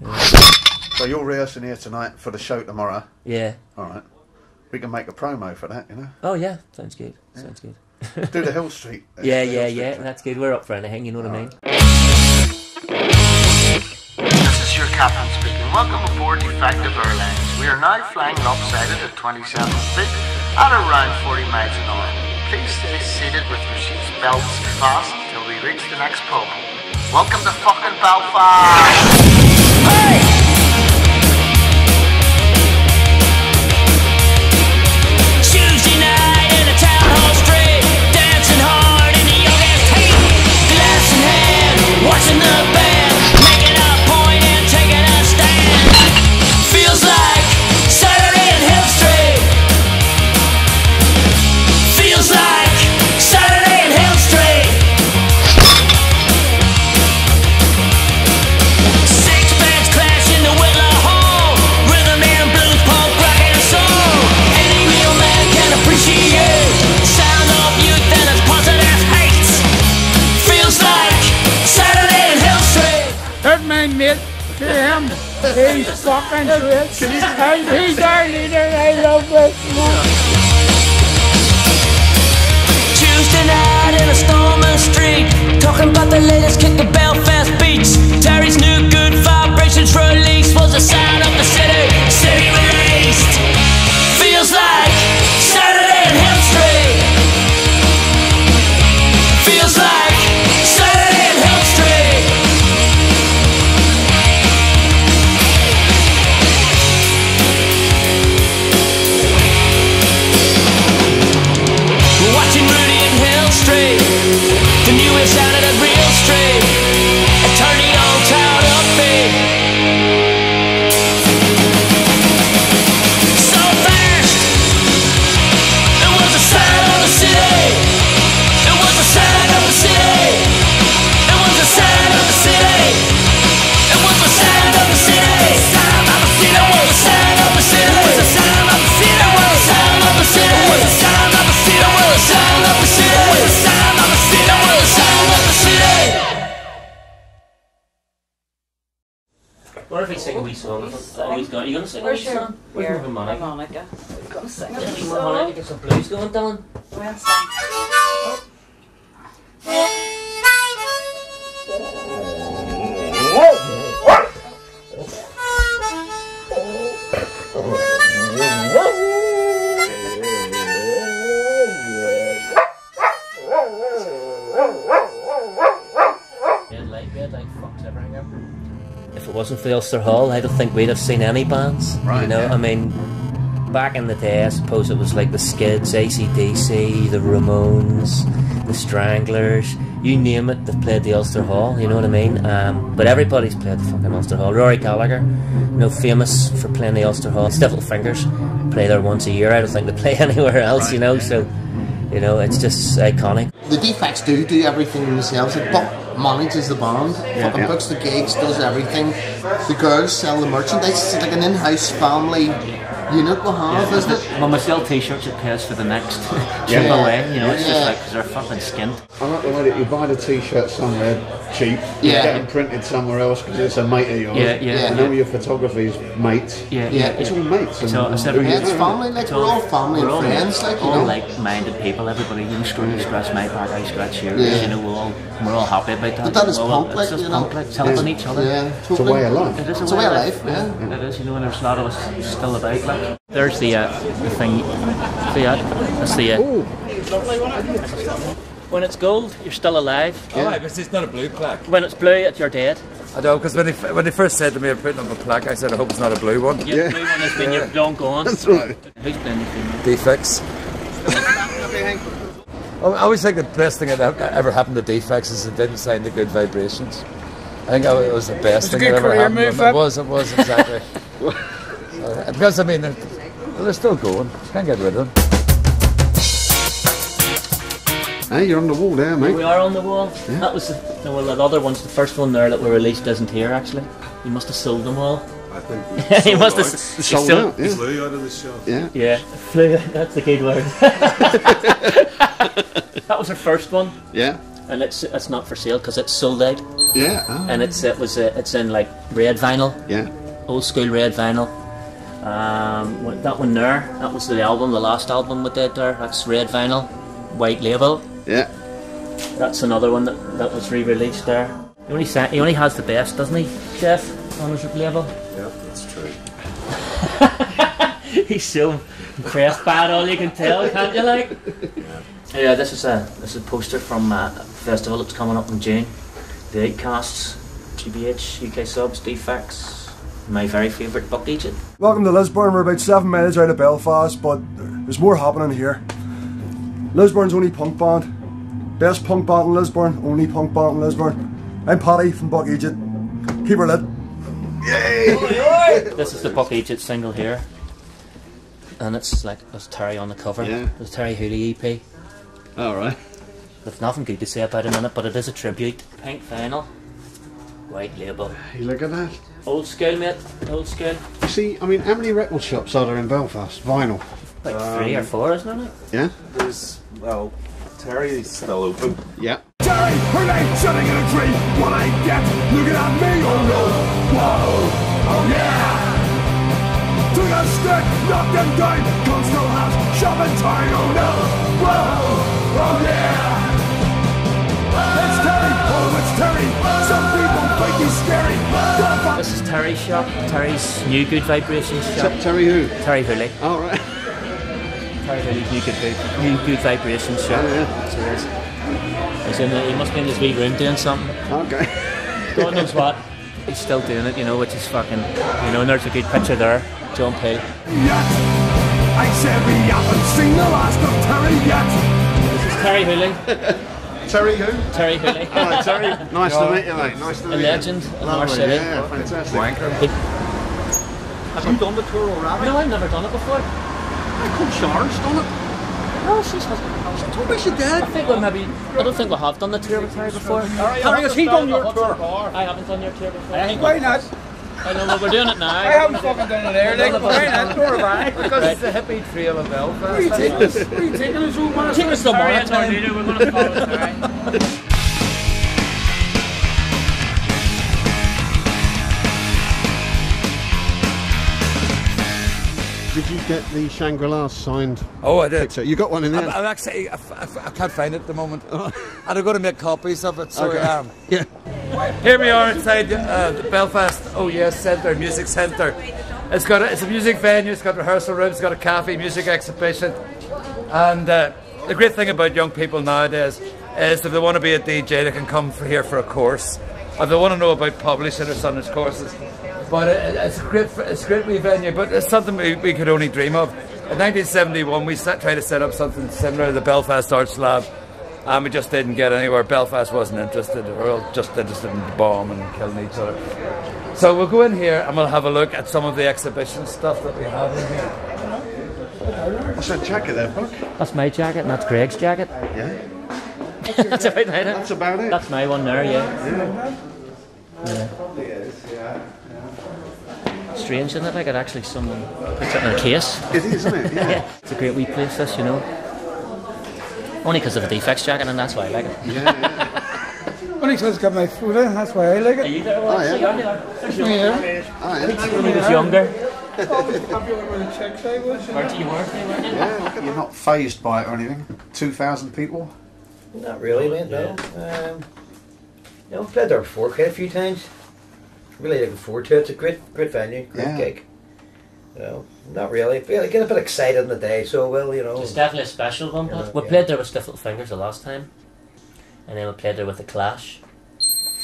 Yeah. So you're rehearsing here tonight for the show tomorrow? Yeah. Alright. We can make a promo for that, you know? Oh yeah, sounds good. Yeah. Sounds good. Do the Hill Street. Yeah, that's good. We're up for anything, you know what I mean? This is your captain speaking. Welcome aboard Defective Airlines. We are now flying lopsided at 27 feet at around 40 miles an hour. Please stay seated with your seats belts fast until we reach the next pub. Welcome to fucking Belfast! Hey! Tuesday night in a town hall street, dancing hard in the youngest heat. Glass in hand, watching the band, making a point and taking a stand. Feels like Saturday in Hill Street. Feels like Saturday in Hill Street. Six bands clash in the Whitlow Hall, rhythm and blues, punk, rock and soul. Any real man can appreciate sound of youth and its positive hates. Feels like Saturday in Hill Street. That man, mate, to him, he's fucking great. He's our leader. I love this man. Tuesday night in a stormy street, talking about the latest kick of Belfast beats. Terry's new good vibrations release was the sound of the city, city released. Feels like Saturday in Hill Street. Feels like Saturday in Hill Street. Watching Rudy in Hill Street, the newest out of the real street, and turn the old town upbeat. So fast, it was the sound of the city. It was the sound of the city. It was the sound of the city. It was the sound of the city. Sound of the city. It was the sound of the city. It was the sound of the city. It was the sound of the city. It was the sound of the city. It was the sound of the city. It was the sound of the city. It was the sound of the city. What if we sing a wee song? Are you going to sing a wee song? Where's your harmonica? Harmonica. I'm going to sing Get a some song. harmonica, get some blues going, Dylan. Well, sing. If it wasn't for the Ulster Hall, I don't think we'd have seen any bands. Right, you know, yeah. I mean, back in the day, I suppose it was like the Skids, AC/DC, the Ramones, the Stranglers, you name it, they've played the Ulster Hall, you know what I mean? But everybody's played the fucking Ulster Hall. Rory Gallagher, you know, famous for playing the Ulster Hall. Stiffle Fingers play there once a year. I don't think they play anywhere else, Right, you know, yeah. so, you know, it's just iconic. The Defects do everything themselves. Like Buck manages the band, fucking books the gigs, does everything. The girls sell the merchandise. It's like an in-house family unit we have, isn't it? When we sell t-shirts, it pays for the next trip away, you know, it's just like, because they're fucking skint. I like the way that you buy the t-shirt somewhere cheap, you get them printed somewhere else because it's a mate of yours, and all your photography's mates. It's all mates. So it's family, like we're all family and friends, like, you know. All like-minded people, everybody, you know, scratch my back, I scratch yours, you know, we're all happy about that. But that is punk, like, it's just you know. punk, like, it's helping each other. It's a way of life. It is It's a way of life, It is, you know, and there's a lot of us still about, like. There's the thing, that's the when it's gold, you're still alive. Oh, right, but it's not a blue plaque. When it's blue, you're dead. I know, because when they first said to me, I'm putting up a plack, I said, I hope it's not a blue one. Yeah, the blue one has been, you're long gone. That's right. Who's playing the female? Defects. I always think the best thing that ever happened to Defects is it didn't sign the Good Vibrations. I think it was the best thing that ever happened. It was exactly. Because I mean, they're still going. Can't get rid of them. Hey, you're on the wall there, mate. We are on the wall. Yeah. That was well, the other ones. The first one there that we released isn't here actually. You must have sold them all. I think you must have sold out. Yeah. Flew out of the shop. Yeah. Flew. That's the key word. That was our first one. Yeah. And it's not for sale because it's sold out. Yeah. And it's in like red vinyl. Yeah. Old school red vinyl. That one there, that was the last album we did there. That's red vinyl, white label. Yeah. That's another one that was re-released there. He only has the best, doesn't he, Jeff, on his label? Yeah, that's true. He's so impressed by it all, you can tell, can't you, like? Yeah, this is a poster from a festival that's coming up in June. The Outcasts, GBH, u.k.subs, Defects, my very favourite buck Eejit. Welcome to Lisburn. We're about 7 miles out of Belfast, but there's more happening here. Lisburn's only punk band. Best punk band in Lisburn, only punk band in Lisburn. I'm Paddy from Buck Eejit. Keep her lit. Yay! This is the Buck Eejit single here. And it's like, there's Terri on the cover. Yeah. There's Terri Hooley EP. Alright. There's nothing good to say about it in it, but it is a tribute. Pink vinyl, white label. You look at that. Old school, mate. Old school. You see, I mean, how many record shops are there in Belfast? Vinyl? Like 3 or 4, isn't it? Yeah? There's, well, Terry's still open. Yeah. Terri, her name sitting in a tree. What I get, looking at me, oh no. Whoa, oh yeah. Took a stick, knocked him down. Coastal house, shop in town, oh no. Whoa, oh yeah. It's Terri, oh it's Terri. Some people think he's scary. This is Terry's shop. Terry's New Good Vibrations shop. Terri who? Terri Hooley. Oh, right. Terri Hooley's New Good Vibrations shop. Oh, yeah. So he must be in his wee room doing something. Okay. God knows what. He's still doing it, you know, which is fucking, you know, and there's a good picture there. John Peel. Yet, I said we haven't seen the last of Terri yet. This is Terri Hooley. Terri who? Terri Hooley. Hello, Terri. Nice to meet you, mate. Nice to meet you. A legend in our city. Yeah, fantastic. Have you done the tour already? No, I've never done it before. Coach Sharon's done it. No, she hasn't. She told me she did. I don't think we have done the tour with Terri before. Terri, has he done your tour? I haven't done your tour before. Why not? I know, but we're doing it now. I haven't fucking done it there. Like, why not? Tour back. Because it's a hippie trail of Belfast. Where are you taking us? Where are you taking us? Take us to Marathon. We're going to follow Terri. Did you get the Shangri-La signed? Oh, I did. Picture? You got one in there? I'm actually, I can't find it at the moment. And I'm going to make copies of it, so okay. Yeah. Here we are inside the Belfast Centre, Music Centre. It's a music venue, it's got rehearsal rooms, it's got a cafe, music exhibition. And the great thing about young people nowadays is if they want to be a DJ, they can come here for a course. If they want to know about publishing or Sundays courses. But it's a great wee venue, but it's something we could only dream of. In 1971 we tried to set up something similar to the Belfast Arts Lab, and we just didn't get anywhere. Belfast wasn't interested, we were all just interested in the bomb and killing each other. So we'll go in here and we'll have a look at some of the exhibition stuff that we have in here. What's that jacket there, Buck? That's my jacket and that's Greg's jacket. Yeah. That's about it. That's about it. That's my one there, yeah. Strange, isn't it? Like it actually someone puts it in a case. It is, isn't it? Yeah. It's a great wee place, this, you know. Only because of the Defects jacket, and that's why I like it. Yeah. Only because it's got my food in, that's why I like it. Are you there? Oh, yeah. There's your Yeah. Oh, yeah. when he was younger. Always popular with the chicks, I was. Weren't you? Yeah, you're not phased by it or anything. 2,000 people? Not really, mate, no. You know, played there before quite a few times. Really looking forward to it. It's a great venue, great gig. You know, not really. I get a bit excited on the day, so well, you know. It's definitely a special one. You know, we played there with Stiff Little Fingers the last time, and then we played there with the Clash.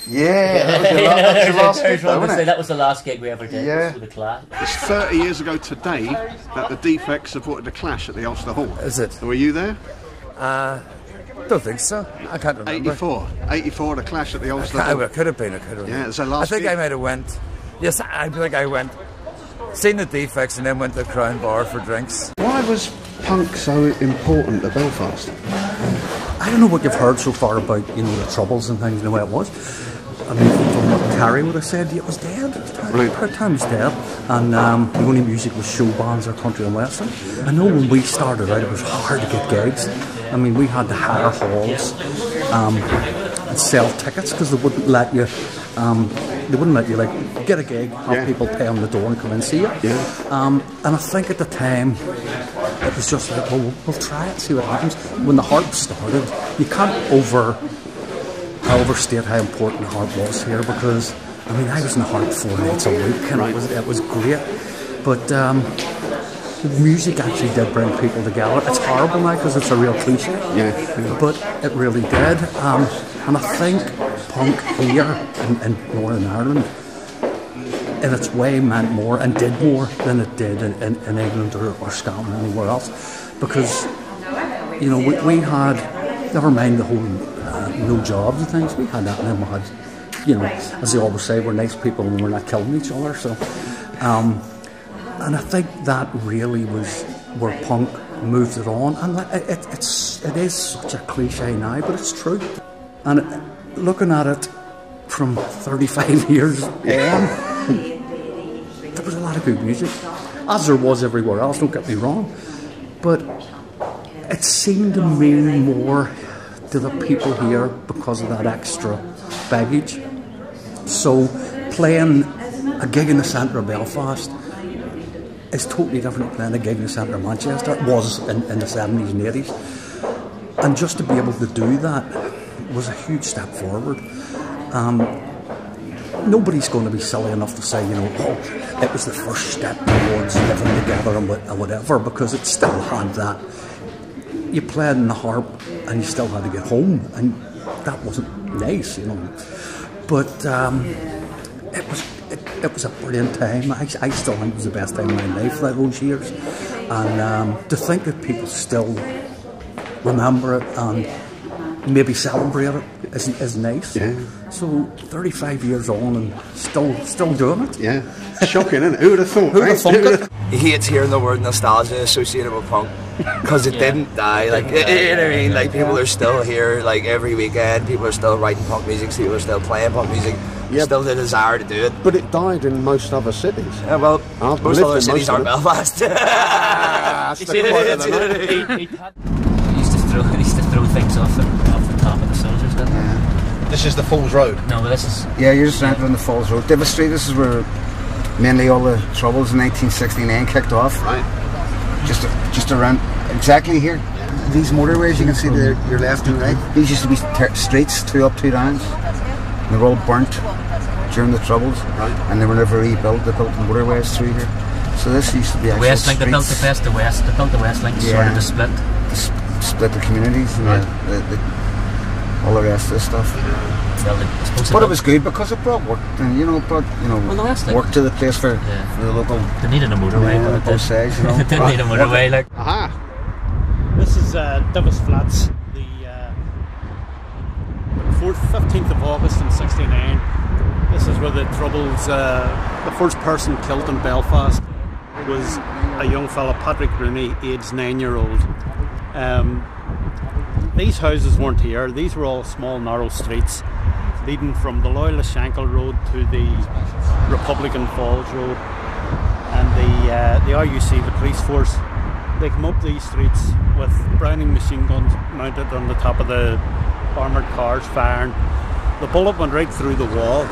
Yeah, that was your last gig, though, wasn't it? That was the last gig we ever did. Yeah. With the Clash. It's 30 years ago today that the Defects supported the Clash at the Ulster Hall. Is it? Were you there? I don't think so. I can't remember. 84, the Clash at the Ulster Hall. It could have been. Yeah, it was their last I think gig. I might have went. Yes, I think I went. Seen the Defects and then went to the Crown Bar for drinks. Why was punk so important to Belfast? I don't know what you've heard so far about, you know, the Troubles and things and the way it was. I mean, from what Terry would have said, it was dead. Her time was dead. And the only music was show bands or country and western. I know when we started out, it was hard to get gigs. I mean, we had to hire halls. and sell tickets because they wouldn't let you. They wouldn't let you like get a gig, have people pay on the door and come and see you. And I think at the time it was just like, well, we'll try it, see what happens. When the Harp started, you can't overstate how important the Harp was here, because I mean I was in the Harp 4 nights a week and it was great. But music actually did bring people together. It's horrible now because it's a real cliche, but it really did. And I think punk here in Northern Ireland, in its way, meant more and did more than it did in England or Scotland or anywhere else. Because, you know, we had, never mind the whole no jobs and things, we had that, and then we had, you know, as they always say, we're nice people and we're not killing each other. So, and I think that really was where punk moved it on. And it is such a cliche now, but it's true. And looking at it from 35 years on, there was a lot of good music, as there was everywhere else, don't get me wrong, but it seemed to mean more to the people here because of that extra baggage. So playing a gig in the centre of Belfast is totally different than a gig in the centre of Manchester. It was in the 70s and 80s, and just to be able to do that was a huge step forward. Nobody's going to be silly enough to say, you know, oh, it was the first step towards living together and whatever, because it still had that. You played in the Harp and you still had to get home, and that wasn't nice, you know. But it was a brilliant time. I still think it was the best time of my life, those years. And to think that people still remember it and maybe celebrate it is nice. So 35 years on and still doing it. Shocking, isn't it? Who would have thought? Who would have thought it? He hates hearing the word nostalgia associated with punk because it didn't die. Like, you know what I mean? Like, people are still here, like, every weekend. People are still writing punk music. People are still playing punk music. Still the desire to do it. But it died in most other cities. Yeah, well, most other cities aren't Belfast. He used to throw things off the top of the soldiers. This is the Falls Road? No, but this is... Yeah, you're just entering the Falls Road. Davis Street, this is where mainly all the troubles in 1969 kicked off. Right. Just around, exactly here. These motorways you can see to your left and right, these used to be streets, 2 up, 2 downs. And they were all burnt during the troubles, and they were never rebuilt. They built the motorways through here. So this used to be actual West Link, they built the West Link, sort of to split. Split the communities and all the rest of this stuff. But it was good because it brought work, and work to the place for the local. They needed a motorway, but both sides, you know. They didn't need a motorway, like. Aha! This is Davis Flats, the 15th of August in '69. This is where the troubles. The first person killed in Belfast was a young fella, Patrick Rooney, aged 9-year-old. These houses weren't here. These were all small, narrow streets leading from the Loyalist Shankle Road to the Republican Falls Road, and the RUC, the police force, they come up these streets with Browning machine guns mounted on the top of the armoured cars, firing. The bullet went right through the wall,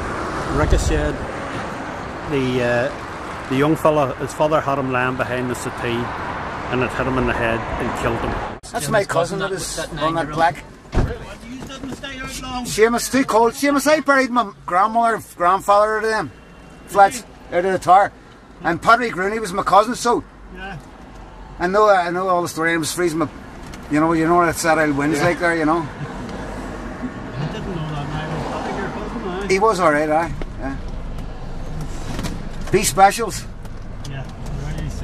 ricocheted. The young fella, his father had him lying behind the settee, and it hit him in the head and killed him. That's my cousin that is on that plaque. Seamus, too cold. Seamus, I buried my grandmother and grandfather out of them flats out of the tower, and Patrick Rooney was my cousin. So I know all the story. I was freezing my, you know what that Saturday wind's like there, you know. I didn't know that. Was Patrick your cousin? He was alright, yeah. B specials.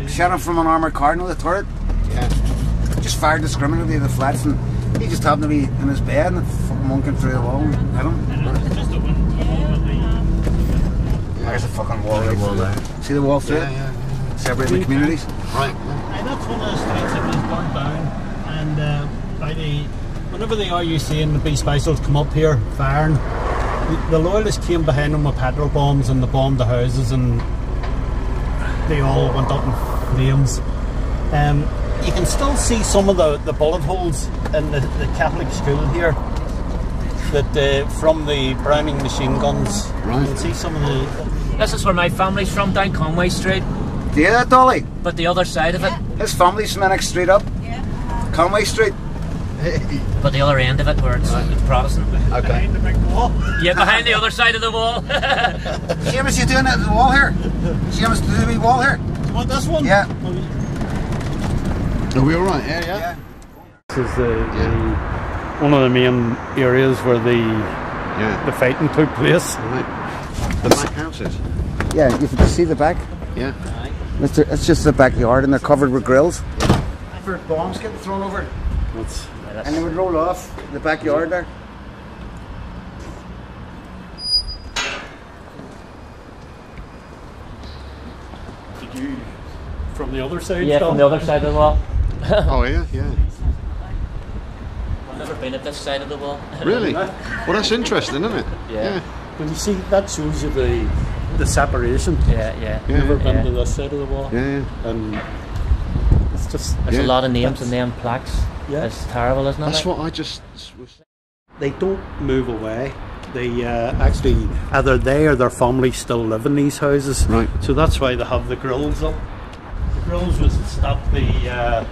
Shot him from an armoured car, the turret. Just fired indiscriminately at the flats, and he just happened to be in his bed, and the fucking one came through the wall and hit him. There's a fucking wall right there. See the wall through it? Separating the communities. Right. That's one of the streets that was burnt down, and whenever the RUC and the B Specials come up here firing, the Loyalists came behind them with petrol bombs, and they bombed the houses, and they all went up in flames. You can still see some of the bullet holes in the Catholic school here. that from the Browning machine guns. Right. You can see some of the. This is where my family's from, down Conway Street. Do you hear that, Dolly? But the other side of it. His family's from the next street up. Conway Street. But the other end of it, where it's Protestant. Okay. Behind the big wall. Yeah, behind the other side of the wall. Seamus, you doing it at the wall here? Seamus, do the wee wall here? Do you want this one? Yeah. Are we alright? Yeah. This is the one of the main areas where the fighting took place. Right. The back houses. Yeah, you can see the back. Yeah. It's just the backyard, and they're covered with grills. For bombs getting thrown over. And they would roll off the backyard there. Did you from the other side? Yeah, from the other side of the wall. Oh yeah. I've never been at this side of the wall. Really? Well, that's interesting, isn't it? Yeah. When you see that shows you the separation. Yeah. Never been to this side of the wall. Yeah. And it's just there's a lot of names and them plaques. Yeah. It's terrible, isn't it? That's what I just was. They don't move away. They actually either they or their family still live in these houses. Right. So that's why they have the grills up. The grills was to stop the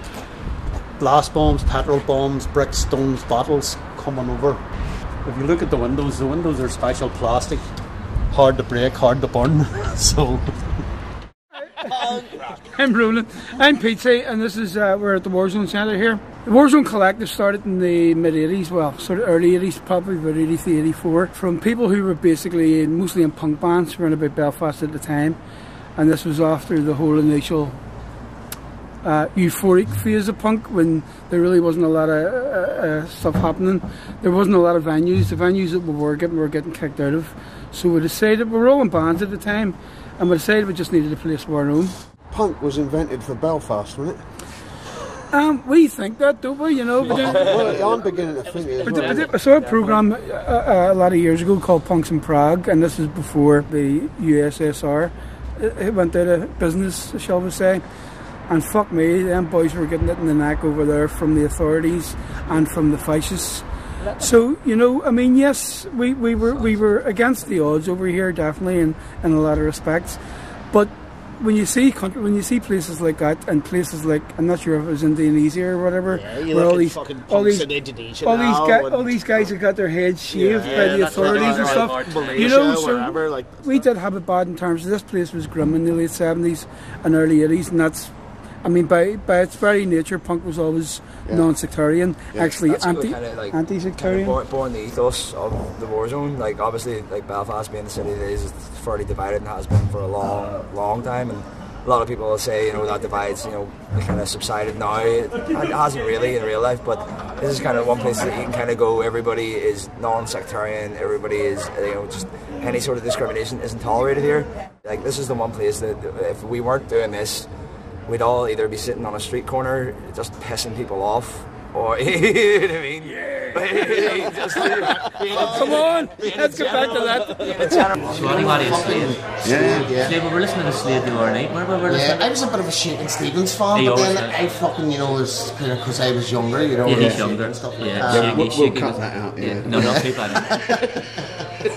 glass bombs, petrol bombs, bricks, stones, bottles coming over. If you look at the windows are special plastic, hard to break, hard to burn. So. I'm Roland. I'm Petesy, and this is we're at the Warzone Centre here. The Warzone Collective started in the mid-80s, well, sort of early 80s, probably about 83, 84, from people who were basically mostly in punk bands around about Belfast at the time, and this was after the whole initial euphoric phase of punk, when there really wasn't a lot of stuff happening. There wasn't a lot of venues. The venues that we were getting kicked out of. So we decided, we were all in bands at the time, and we decided we just needed a place of our own. Punk was invented for Belfast, wasn't it? We think that, don't we? You know. Well, I'm beginning to think it as well. I saw a programme a lot of years ago called Punks in Prague, and this is before the USSR it went out of business, shall we say. And fuck me, them boys were getting it in the neck over there from the authorities and from the fascists. So, you know, I mean, yes, we were against the odds over here, definitely, in a lot of respects. But when you see places like that, and places like, I'm not sure if it was Indonesia or whatever, where all these guys have got their heads shaved by the authorities and stuff, you know, so we did have it bad in terms of this place was grim in the late 70s and early 80s, and that's, I mean, by its very nature, punk was always non-sectarian, actually anti-sectarian. Born the ethos of the war zone. Like, obviously, like Belfast being the city it is fairly divided and has been for a long time. And a lot of people will say, you know, that divide's, you know, kind of subsided now. It hasn't really in real life, but this is kind of one place that you can kind of go. Everybody is non-sectarian. Everybody is, you know, just any sort of discrimination isn't tolerated here. Like, this is the one place that if we weren't doing this, we'd all either be sitting on a street corner just pissing people off, or you know what I mean? Come on, let's get back to that. So anybody is Slade? Yeah. Slade, we were listening to Slade the other night. Remember we were listening? I was a bit of a Shakin' Stevens fan, but then I fucking, you know, was kind of because I was younger, you know. Yeah, he's younger. And stuff like that. We'll cut that out. Yeah. No, keep that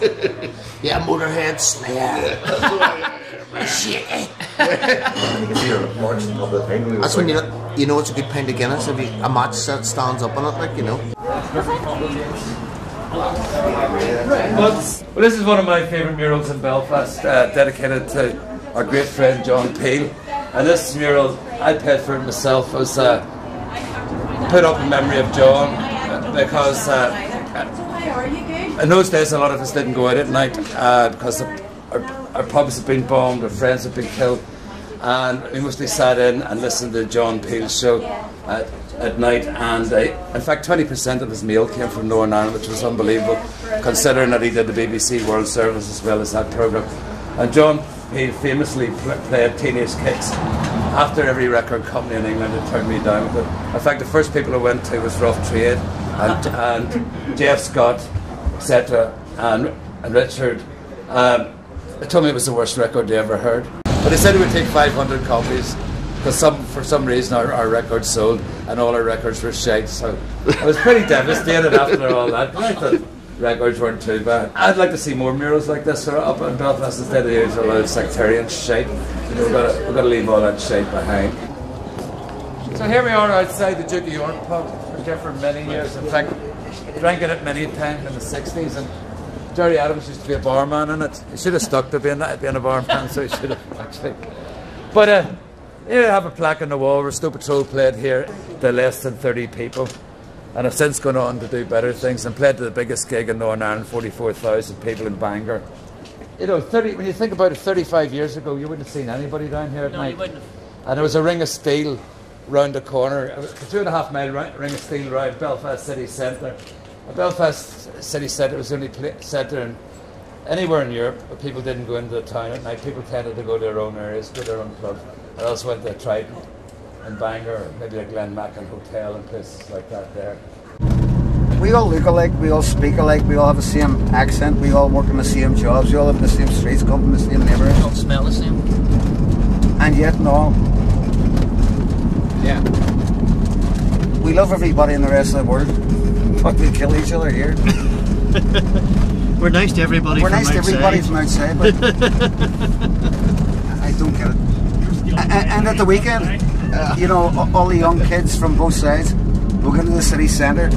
in. Yeah, Motorhead, Slayer. Shit. That's when you know it's a good pint of Guinness if a match set stands up on it, like, you know. Well, this is one of my favourite murals in Belfast, dedicated to our great friend John Peel. And this mural, I paid for it myself, was put up in memory of John, because in those days a lot of us didn't go out at night because our pubs have been bombed, our friends have been killed, and we mostly sat in and listened to John Peel's show at night. And in fact, 20% of his meal came from Northern Ireland, which was unbelievable, considering that he did the BBC World Service as well as that programme. And John Peel famously played Teenage Kicks after every record company in England had turned me down with it. In fact, the first people I went to was Rough Trade and Jeff Scott, etc., and Richard. They told me it was the worst record they ever heard. But they said it would take 500 copies, because for some reason our records sold and all our records were shite. So I was pretty devastated after all that. I thought, records weren't too bad. I'd like to see more murals like this up in Belfast instead of the usual old sectarian shite. We've got to leave all that shite behind. So here we are outside the Duke of York pub. We're here for many years. In fact, drank in it many times in the 60s, and Gerry Adams used to be a barman in it. He should have stuck to being a barman, so he should have actually. But here you have a plaque on the wall where Snow Patrol played here to less than 30 people, and have since gone on to do better things and played to the biggest gig in Northern Ireland, 44,000 people in Bangor. You know, when you think about it, 35 years ago, you wouldn't have seen anybody down here at night. You wouldn't have. And there was a ring of steel round the corner, a 2.5 mile ring of steel round Belfast city centre. Belfast city centre was the only centre in anywhere in Europe where people didn't go into the town at night. People tended to go to their own areas, go to their own clubs. I also went to Triton in Bangor, maybe a Glenmackin Hotel and places like that there. We all look alike, we all speak alike, we all have the same accent, we all work in the same jobs, we all live in the same streets, come from the same neighbourhoods. We all smell the same. And yet, no. Yeah. We love everybody in the rest of the world, but we kill each other here. We're nice to everybody We're from nice outside. to everybody from outside, but I don't get it. And at the weekend, you know, all the young kids from both sides will go into the city centre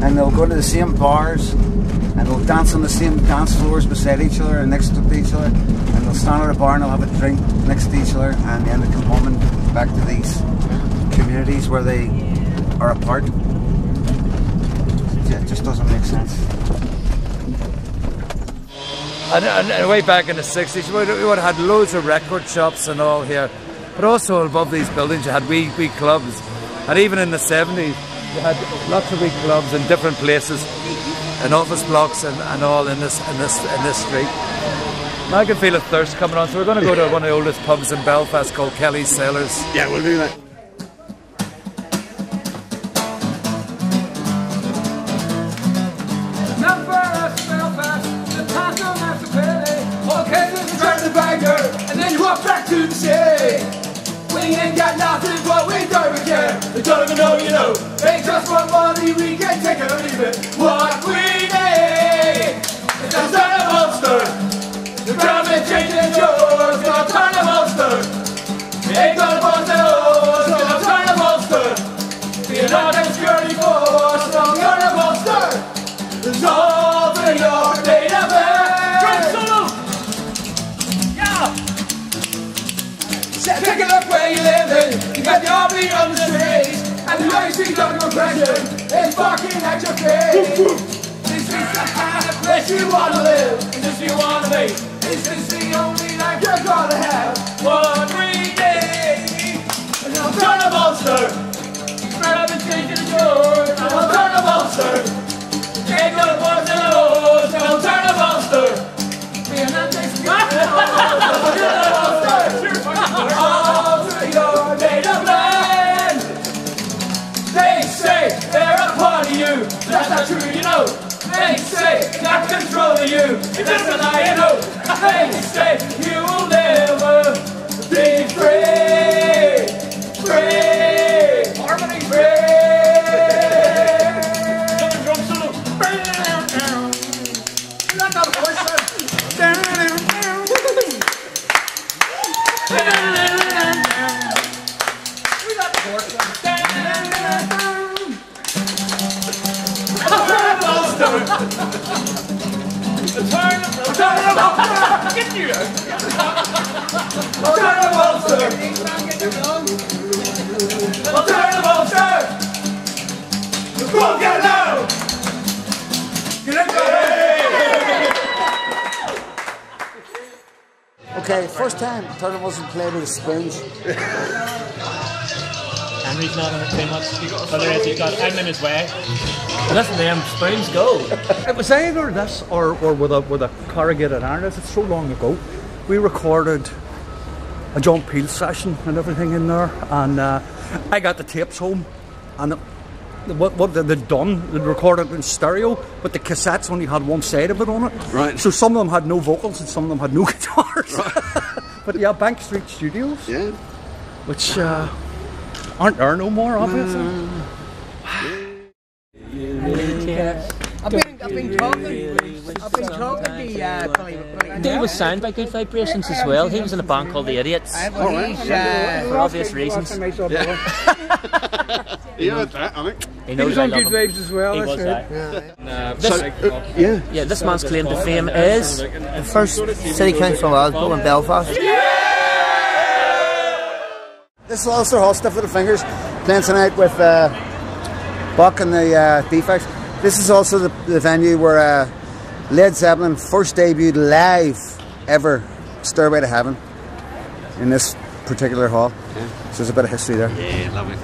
and they'll go to the same bars and they'll dance on the same dance floors beside each other and next to each other, and they'll stand at a bar and they'll have a drink next to each other, and then they come home and back to these communities where they are apart. It just doesn't make sense. And way back in the 60s, we would have had loads of record shops and all here, but also above these buildings you had wee clubs, and even in the 70s you had lots of wee clubs in different places, in office blocks and all in this street. Now I can feel a thirst coming on, so we're going to go to one of the oldest pubs in Belfast called Kelly's Sailors. Yeah, we'll do that. And then you walk back to the city. We ain't got nothing, but we don't even care. They don't even know, you know. They just want money, we can take it or leave it. What we need is a turn of Ulster. The government changing yours, gonna turn of Ulster. Ain't gonna bust the hose, gonna turn of Ulster. Be an armed security force, gonna turn of Ulster. There's all for your database. Take a look where you're living. You got the army on the streets, and the racing government repression is barking at your face. Is this the kind of place you wanna live? Is this you wanna be? Is this the only life you're gonna have? What we need is an alternative Ulster. Spread up and change the doors. An alternative Ulster. Take the boys and hoes. An alternative Ulster. Be an anti-security all to your native land. They say they're a part of you. That's not true, you know. They say they're controlling you. That's a lie, you know. They say you will never be free. Free. Harmony. Free. Drum solo. Like a horse. Okay, first time Turner wasn't played with a sponge. Henry's not in it too much. Otherwise he's got him in his way. Listen to them spoons go. It was either this or with a corrugated iron. It's so long ago. We recorded a John Peel session and everything in there, and I got the tapes home, and what they'd done, they'd recorded it in stereo, but the cassettes only had one side of it on it. Right. So some of them had no vocals and some of them had no guitars. Right. But yeah, Bank Street Studios. Yeah. Which aren't there no more, obviously. I've I've been talking to He was signed by Good Vibrations as well. He was in a band called the Idiots. For obvious reasons. He heard that, I think. He was on Good Vibes as well. He was Yeah. This man's claim to fame is the first City Council Osbo in Belfast. This is Ulster Hall, Stiff Little Fingers, playing tonight with Buck and the Defects. This is also the venue where Led Zeppelin first debuted live ever, Stairway to Heaven, in this particular hall. Yeah. So there's a bit of history there. Yeah, lovely.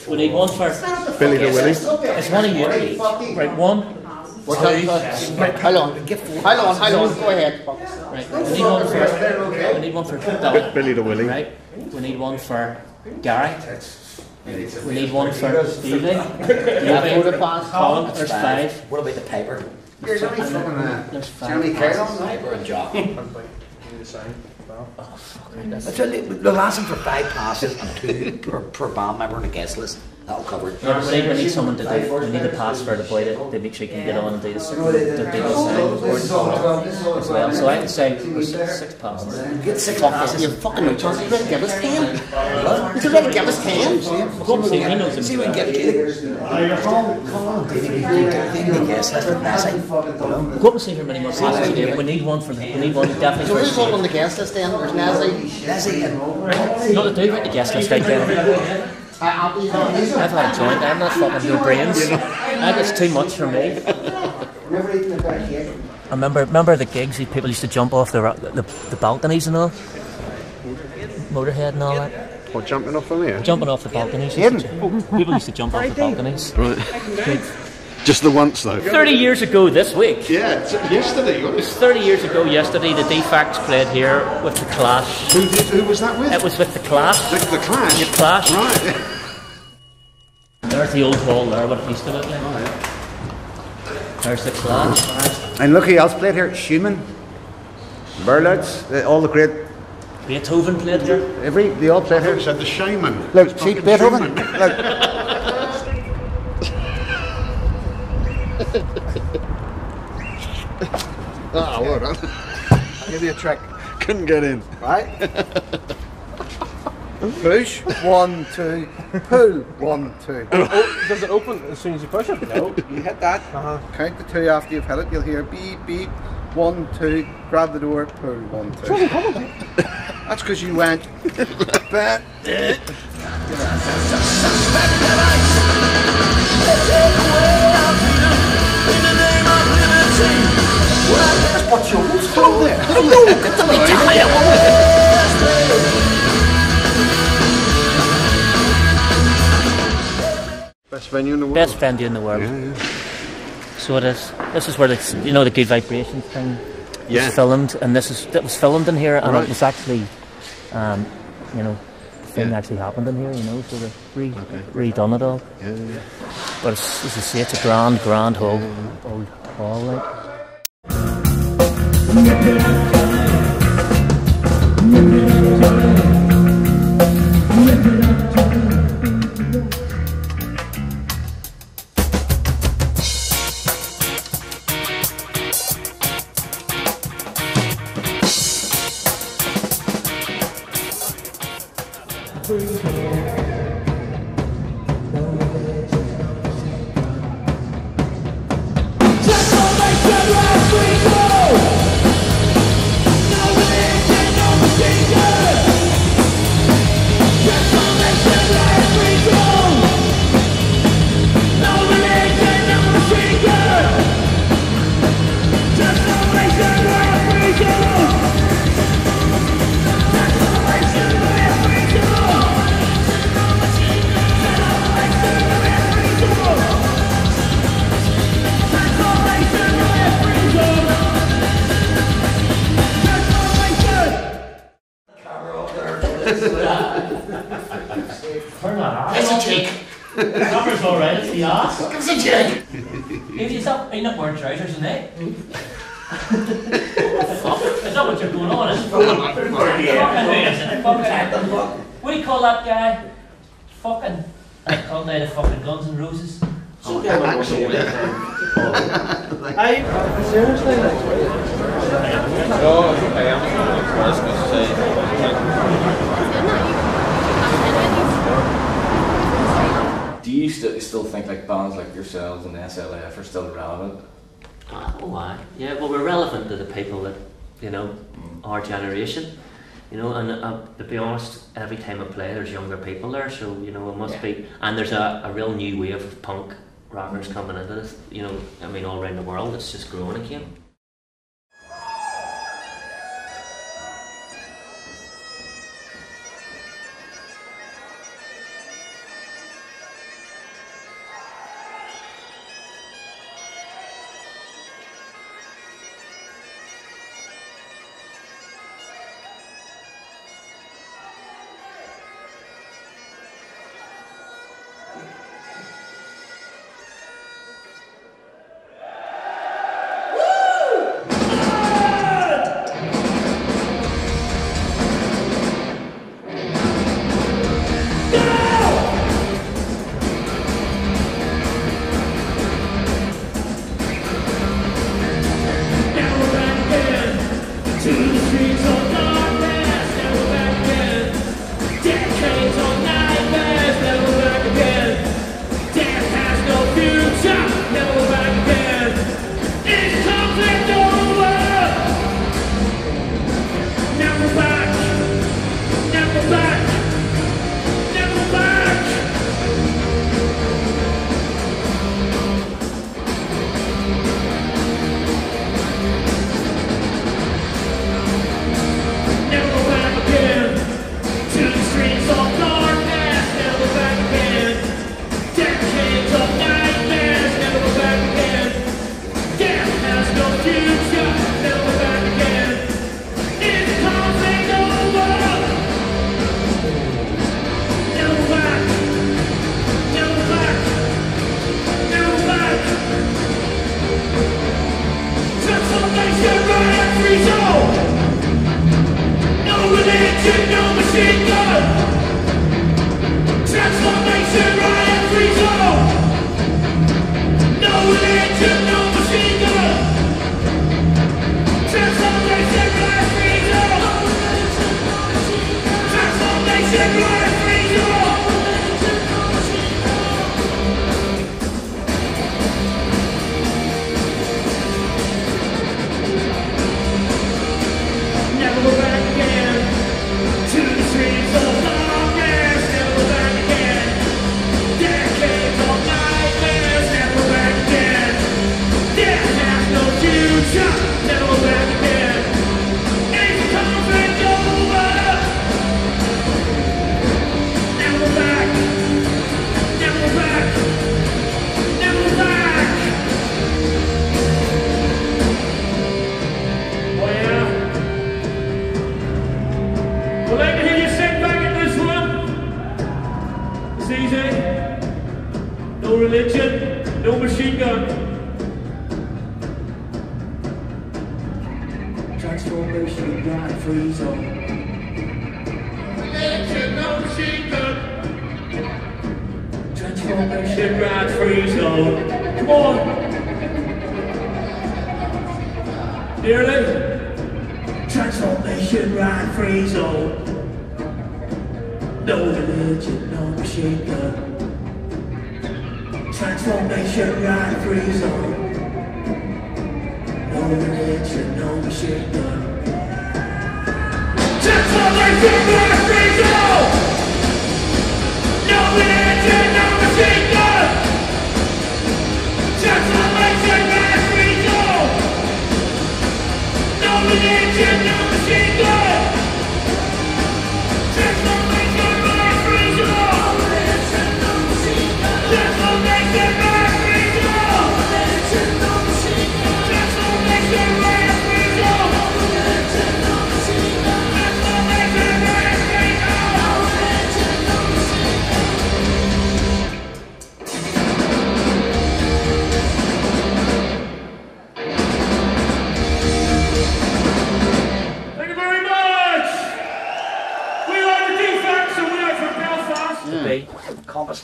We need one for Billy the Willie. It's one of you. Right, one. Two. Right, hold on. Go ahead. Right, we need one for Billy the Willie. Right, we need one for Gary. We need one for Stevie. Colin. There's 5. What about the paper? There's only fucking There's 5. Jeremy Carroll. Paper and jock. Oh, fuck. They'll ask him for 5 passes and 2 per band member on the guest list. That'll cover it. Yeah, we need someone to do. We need a pass for the boy to make sure he can get on and do the sign as well. So I can say 6 passes. Get 6 passes. You're fucking retarded. He's ready to give us 10. He's ready to give us 10. See, he knows him. See, we can get you. Come on, the guest list with Messi. Go up and see how many more passes we need. We need one for the. We need one definitely. So who's on the guest list then? There's Nessie. Not to do with the guest list right there. I've had a joint. I'm not fucking no brains. That is too much for me. I remember the gigs. People used to jump off the balconies and all. Motorhead and all that. What, jumping off from here? Jumping off the balconies. People used to jump off the balconies. Right. Just the once though. 30 years ago this week. Yeah, yesterday. It was 30 years ago yesterday. The Defects played here with the Clash. Who was that with? It was with the Clash. The Clash? The Clash. Right. There's the old hall there, what it used to look like. Oh, yeah. There's the Clash. And look who else played here. Schumann, Berlitz, all the great. Beethoven played here. They all played here. Said the shaman. Look, see Beethoven. Look. Oh, well done. I'll give you a trick. Couldn't get in. Right? Push, 1, 2, pull, 1, 2. Does it open as soon as you push it? No, you hit that. Count the 2 after you've hit it. You'll hear beep, beep, 1, 2, grab the door, pull, 1, 2. That's because you went. What's your Hold there. Best venue in the world. Best venue in the world. Yeah. So it is. This is where the the Good Vibrations thing was filmed, and it was filmed in here, and it was actually, the thing actually happened in here. So they redone it all. Yeah. But as I say, it's a grand hall, old hall, like. Summer's alright, it's the ass. Give us a check. If you stop, are you not wearing trousers tonight? Is that what you're going on? Is it? What do you call that guy? Fucking. I called out of fucking Guns N' Roses. Seriously, Do you still think like bands like yourselves and SLF are still relevant? Oh, aye. Yeah, well, we're relevant to the people that, you know, our generation. You know, and to be honest, every time I play, there's younger people there, so, you know, it must be. And there's a real new wave of punk rockers coming into this, you know, I mean, all around the world, it's just growing again.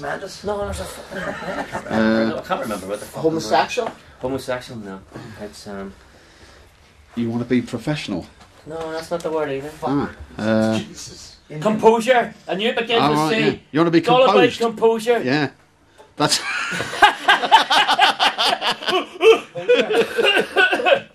tremendous. No, there's a fucking I can't remember what the fuck. Homosexual? Homosexual, no. It's You want to be professional? no, that's not the word either. Jesus. Composure. I knew it begins with C. Yeah. You want to be It's all about composed? composure. Yeah. That's.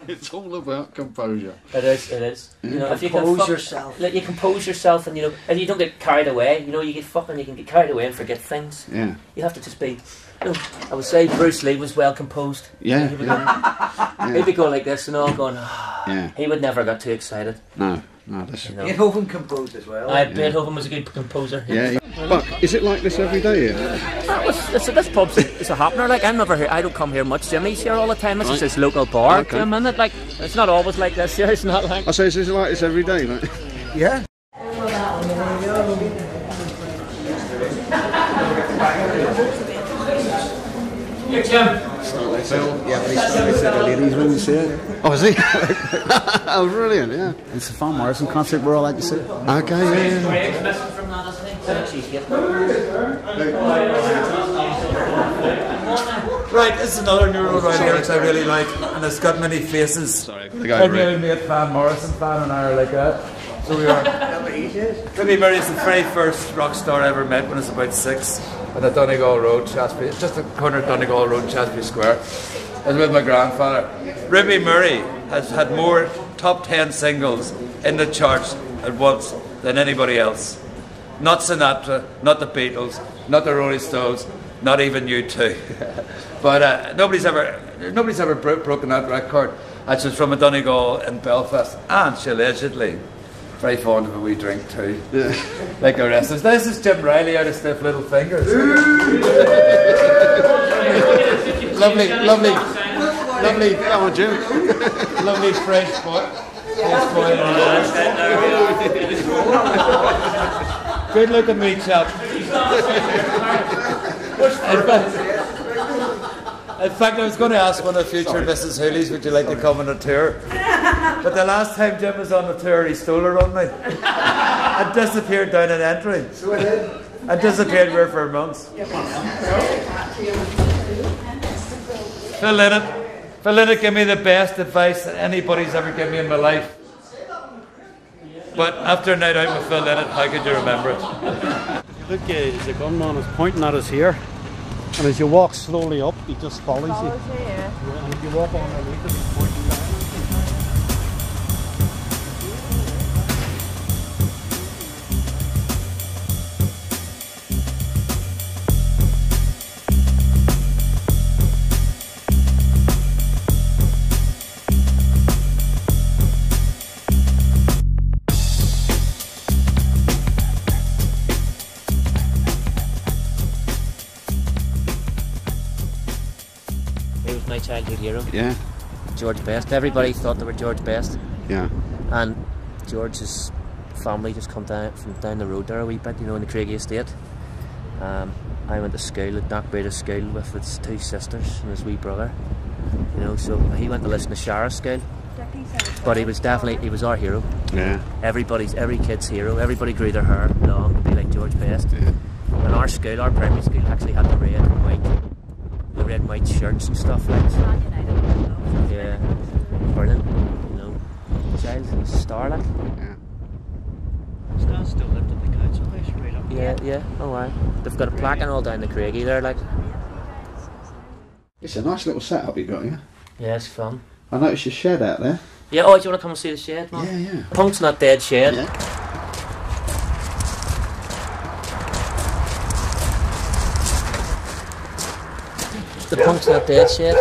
It's all about composure. It is. It is. You know, if you Compose yourself. like you compose yourself, and and you don't get carried away. You know, you can get carried away and forget things. Yeah. You have to just be. You know, I would say Bruce Lee was well composed. Yeah. He'd be going like this and all going. Yeah. He would never get too excited. No, that's. You know. Beethoven composed as well. Beethoven was a good composer. Yeah. Buck, is it like this every day here? This pub's it's a happener. Like I'm never here. I don't come here much. Jimmy's here all the time. This is his local bar. Okay. Do you know what I mean? Like it's not always like this here. It's not like. I say, is it like this every day? Like? Yeah. Here, Jim. Yeah, but he started at the ladies' room, you see it? Oh, is he? Oh, brilliant, yeah. It's a Van Morrison concert we're all like to see. Okay, yeah. Craig's missing from that, isn't he? Right, this is another new road right here which I really like, and it's got many faces. Sorry, I nearly made Van Morrison fan and I are like that. So we are. Maybe Murray's the very first rock star I ever met when I was about 6 at the Donegal Road, Shaftesbury, just the corner of Donegal Road, Shaftesbury Square. I was with my grandfather. Ruby Murray has had more top 10 singles in the charts at once than anybody else. Not Sinatra, not the Beatles, not the Rolling Stones, not even U2. But nobody's ever broken that record. And she's from a Donegal in Belfast, and she allegedly very fond of a wee drink too. Yeah. Like the rest of us. This is Jim Riley out of Stiff Little Fingers. lovely, oh, Jim. Lovely fresh boy. Good looking wee chap. In fact, I was going to ask one of the future Mrs. Hooley's, would you like to come on a tour? But the last time Jim was on the tour, he stole her on me. And disappeared down an entry. So I did. And disappeared here for months. Phil Lynott gave me the best advice that anybody's ever given me in my life. But after a night out with Phil Lynott, how could you remember it? Look, the gunman is pointing at us here. And as you walk slowly up, he just follows you. Yeah. And if you walk on underneath it, he's pointing down. Childhood hero. Yeah. George Best. Everybody thought they were George Best. Yeah. And George's family just come down from down the road there a wee bit, you know, in the Craigie estate. I went to school at Knockbrader School with his 2 sisters and his wee brother. You know, so he went to listen to Shara School. But he was our hero. Yeah. Every kid's hero. Everybody grew their hair long to be like George Best. Yeah. And our school, our primary school, actually had the red and white shirts and stuff like that. Yeah, brilliant. You know, child star like. Yeah. Still lived at the council house right up here. Yeah. Oh wow. They've got a plaque and all down the Craigie there, like. It's a nice little setup you got here. Yeah, it's fun. I noticed your shed out there. Yeah. Oh, do you want to come and see the shed, man? Yeah. Punk's Not Dead shed. Yeah. The Punk's Not Dead shed.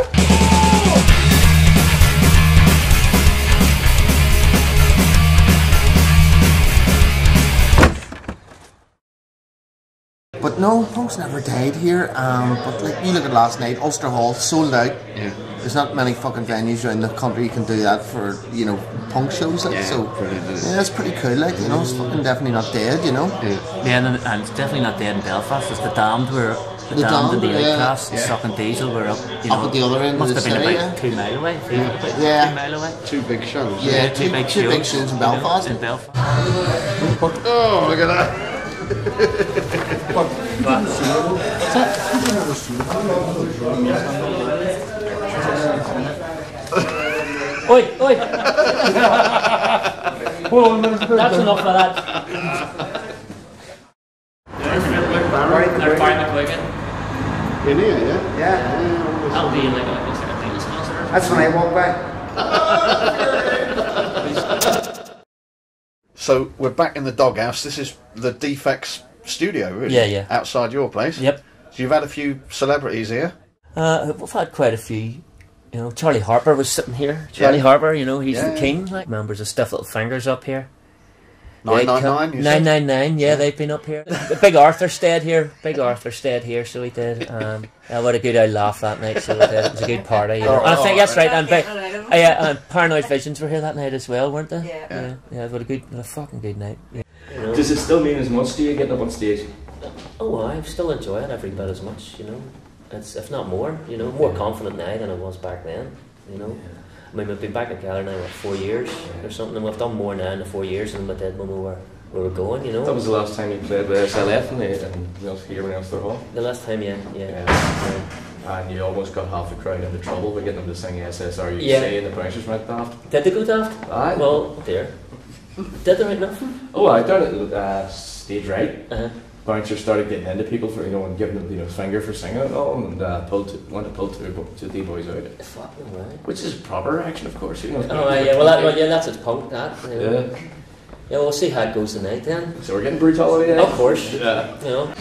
But no, Punk's never died here. But like you look at last night, Ulster Hall sold out. Yeah. There's not many fucking venues around the country you can do that for, you know, punk shows. Like, Yeah, so brilliant, yeah, it's pretty cool. Like, you know, it's fucking definitely not dead. You know. Yeah, and it's definitely not dead in Belfast. It's the Damned were. The Damned and the Outcasts, Suck and Diesel were up, you know, up at the other end. must of the have been city, about 2 mile away. About 2 mile away. 2 big shows. Yeah, two big shows shows in Belfast. In Belfast. Oh, look at that. Oi, oi! That's enough of that. They're buying the quick in here, yeah? Yeah. That'll be like a deal sponsor. That's when I walk by. So we're back in the doghouse. This is the Defects studio, really. Yeah, yeah. Outside your place. Yep. So you've had a few celebrities here. We've had quite a few. You know, Charlie Harper was sitting here. Charlie Harper, you know, he's the king. Like members of Stiff Little Fingers up here. 999, 999, yeah, they've been up here. The Big Arthur stayed here. Big Arthur stayed here, so he did. What a good old laugh that night, so we did. It was a good party. You know. And I think that's right. And Paranoid Visions were here that night as well, weren't they? Yeah. What a fucking good night. Yeah. You know? Does it still mean as much to you getting up on stage? Oh, I still enjoy it every bit as much. You know, it's if not more. You know, more confident now than I was back then. You know. I mean, we've been back in Keller now for 4 years or something, and we've done more now in the 4 years than we did when we were going, you know. That was the last time you played with XSLF and here in Ulster Hall? The last time, yeah. And you almost got half the crowd into trouble by getting them to sing SSRUC and the bouncers went daft. Did they go daft? Aye. Well, dear. Did they right enough? Oh, I done it stage right. Bouncers started getting into people for, you know, and giving them, you know, finger for singing and all, and went to pull two boys out. Fucking right. Which is proper action, of course, you know. Oh, yeah, that's its punk, that. You know. Yeah, we'll see how it goes tonight then. So we're getting brutality, eh? Of course. Yeah. You know.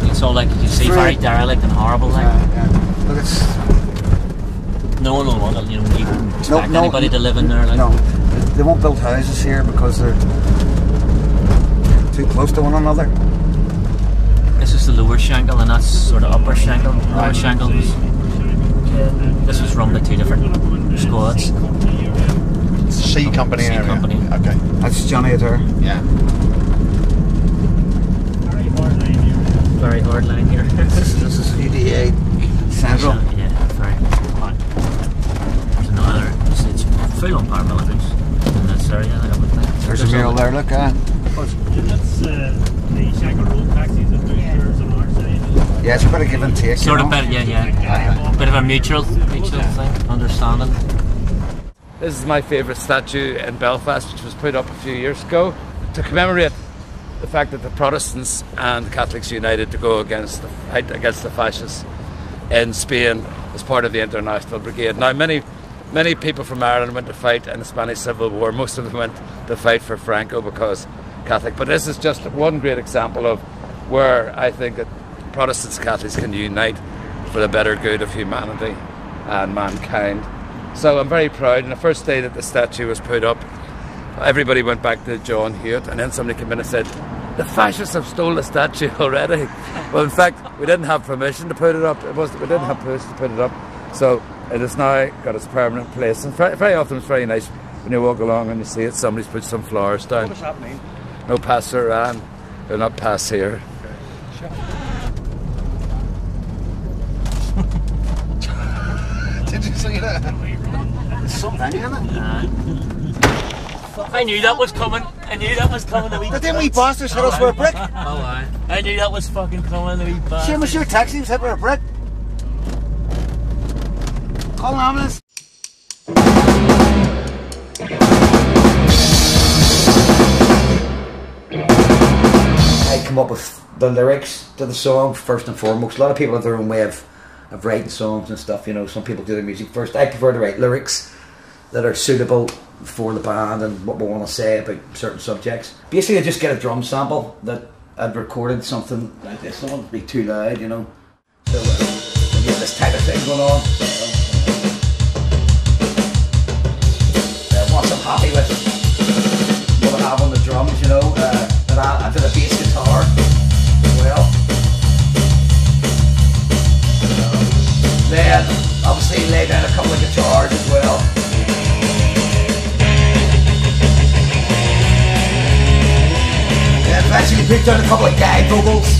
It's all like, you see, very derelict and horrible, like. Look, it's... No one will want to, you know, even expect anybody to live in there, like. No, they won't build houses here because they're too close to one another. This is the lower Shangle and that's sort of upper Shangle. Lower Shangle was, this was run by two different squads. C Company area. Company. Okay. That's Johnny Adair. Yeah. Very hard line here. This is UDA Central. Yeah, very hard. There's another, it's full on paramilitaries in this area. There's a mural there, look at. That's the Shangle Road taxis and boosters on our side. Yeah, it's a bit of give and take. Sort of bit, yeah. Bit of a mutual thing, understanding. This is my favourite statue in Belfast, which was put up a few years ago to commemorate the fact that the Protestants and the Catholics united to go against the fight against the fascists in Spain as part of the International Brigade. Now, many people from Ireland went to fight in the Spanish Civil War. Most of them went to fight for Franco because Catholic. But this is just one great example of where I think that Protestants and Catholics can unite for the better good of humanity and mankind. So I'm very proud. And the first day that the statue was put up, everybody went back to John Hewitt, and then somebody came in and said, the fascists have stolen the statue already. Well, in fact, we didn't have permission to put it up. We didn't have permission to put it up. So it has now got its permanent place. And very often it's very nice when you walk along and you see it, somebody's put some flowers down. What does that mean? No pass around. They'll not pass here. Sure. Did you see that? There's something in it. I knew that was coming. The wee But then we bastards hit us with a brick. Oh, aye. I knew that was fucking coming, the wee bastard. Same as your taxi was hit with a brick. Call an ambulance. I come up with the lyrics to the song first and foremost. A lot of people have their own way of writing songs and stuff, you know. Some people do their music first. I prefer to write lyrics that are suitable for the band and what we want to say about certain subjects. Basically I just get a drum sample that I'd recorded something like this. I don't want it to be too loud, you know. So we get this type of thing going on. Once I'm happy with what I have on the drums, you know, then I'll add to the bass guitar as well. Then obviously lay down a couple of guitars as well. And eventually picked down a couple of gag vocals.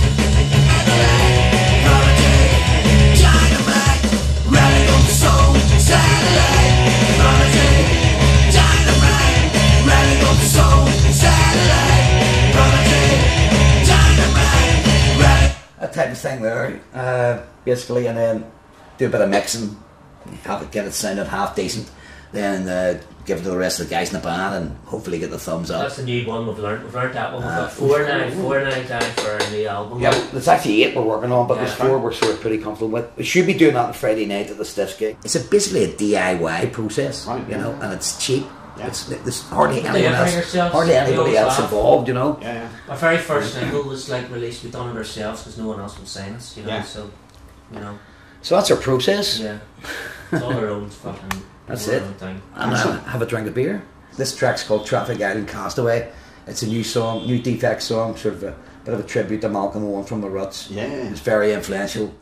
That type of thing there, basically, and then do a bit of mixing, have it, get it sounded half decent, then give it to the rest of the guys in the band and hopefully get the thumbs up. That's the new one we've learned that one. We've got four now time for our new album. Yeah, there's actually 8 we're working on, but there's 4 we're sort of pretty comfortable with. We should be doing that on Friday night at the Stiffs gig. It's basically a DIY process, you know, and it's cheap. Yeah. There's hardly anybody else involved, you know. Our very first single was like released. We done it ourselves because no one else would sign us, you know. So, you know. So that's our process. Yeah, it's all our own fucking. That's it. Thing. And have a drink of beer. This track's called Traffic Island Castaway. It's a new song, new Defects song, sort of a bit of a tribute to Malcolm Owen from the Ruts. Yeah, it's very influential.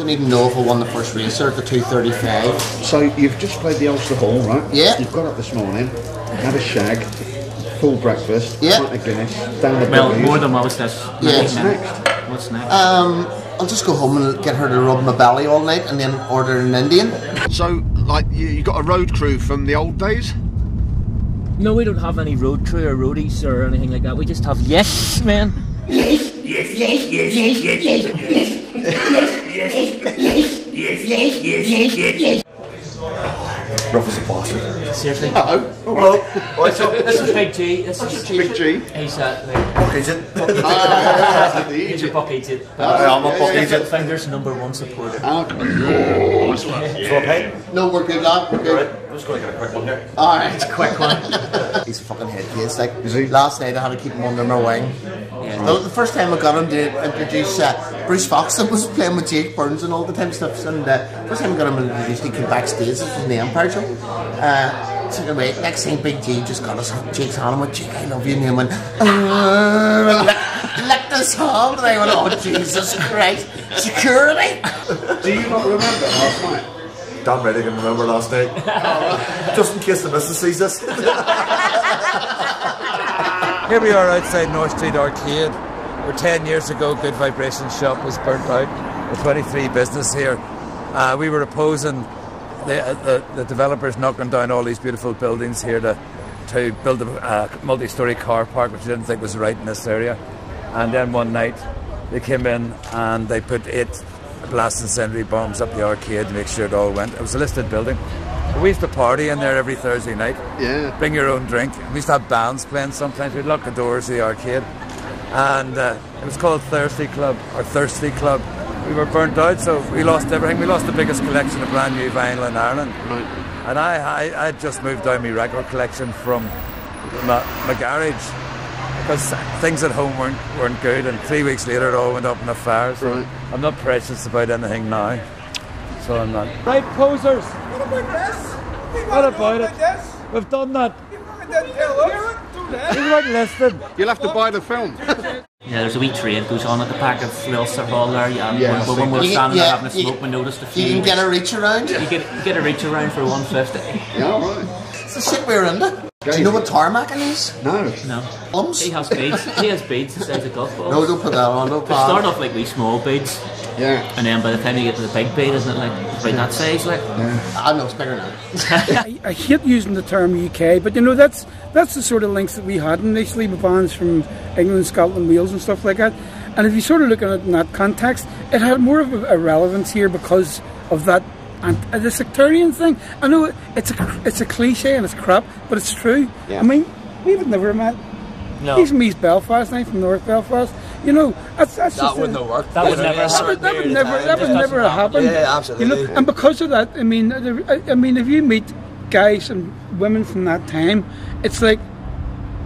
don't even know if I won the first race there at the 2:35. So you've just played the Ulster Hall, right? Yeah. You've got up this morning, had a shag, full breakfast, yeah. pint of Guinness, down the well, more than most. That's yeah. What's next? What's next? I'll just go home and get her to rub my belly all night and then order an Indian. So, like, you got a road crew from the old days? No, we don't have any road crew or roadies or anything like that. We just have yes, man. Yes, yes, yes, yes, yes, yes, yes, yes, yes, yes, yes, yes, yes. Rough as a bastard. Seriously? Hello. Hello. This is Big G. This is Big G. He's Eejit. He's a Buck Eejit. I'm a Buck Eejit. Fingers #1 supporter. No, we're good, lad. We're good. I'm just going to get a quick one here. Alright, it's a quick one. He's a fucking head case. Like, last night I had to keep him under my wing. Yeah. The first time I got him to introduce Bruce Fox, I was playing with Jake Burns and all the time stuff. And first time I got him introduced, he came backstage. This was in the Empire show. So anyway, next thing Big G just got Jake's hand and went, Jake, I love you. And he went, licked his hand. And I went, oh Jesus Christ, security. Do you not remember last night? Damn right I can remember last night. Just in case the missus sees this. Here we are outside North Street Arcade, where 10 years ago Good Vibrations shop was burnt out. With 23 business here. We were opposing the developers knocking down all these beautiful buildings here to build a multi-storey car park, which I didn't think was right in this area. And then one night they came in and they put 8 blast incendiary bombs up the arcade to make sure it all went. It was a listed building. We used to party in there every Thursday night. Yeah. Bring your own drink. We used to have bands playing sometimes. We'd lock the doors of the arcade. And it was called Thirsty Club, or Thirsty Club. We were burnt out, so we lost everything. We lost the biggest collection of brand new vinyl in Ireland. Right. And I had just moved down my record collection from my garage because things at home weren't good, and 3 weeks later it all went up in a fire. So right. I'm not precious about anything now. So I'm not. Right, posers. What about this? What about it? We've done that. We weren't listed. You'll have to buy the film. Yeah, there's a wee trade goes on at the back of the Ulster Hall there. Yeah, when we're standing there having a smoke, we noticed a few. You can get a reach around. You get a reach around for 150. Yeah, all right. It's the shit we're into. Do you know what tarmac is? No. Plums? He has beads. He has beads the size of golf balls. No, don't put that on. No, they start off like wee small beads. Yeah. And then by the time you get to the big bead, isn't it like about that size? Like. Yeah. I know it's bigger now. I hate using the term UK, but you know that's the sort of links that we had initially with bands from England, Scotland, Wales, and stuff like that. And if you sort of look at it in that context, it had more of a relevance here because of that. And the sectarian thing, I know it's a cliche and it's crap, but it's true. Yeah. I mean, we would never have met. No. He's from East Belfast, and I'm from North Belfast. You know, that's that just wouldn't have worked. That would never have happened. Yeah, absolutely. You know, and because of that, I mean, if you meet guys and women from that time, it's like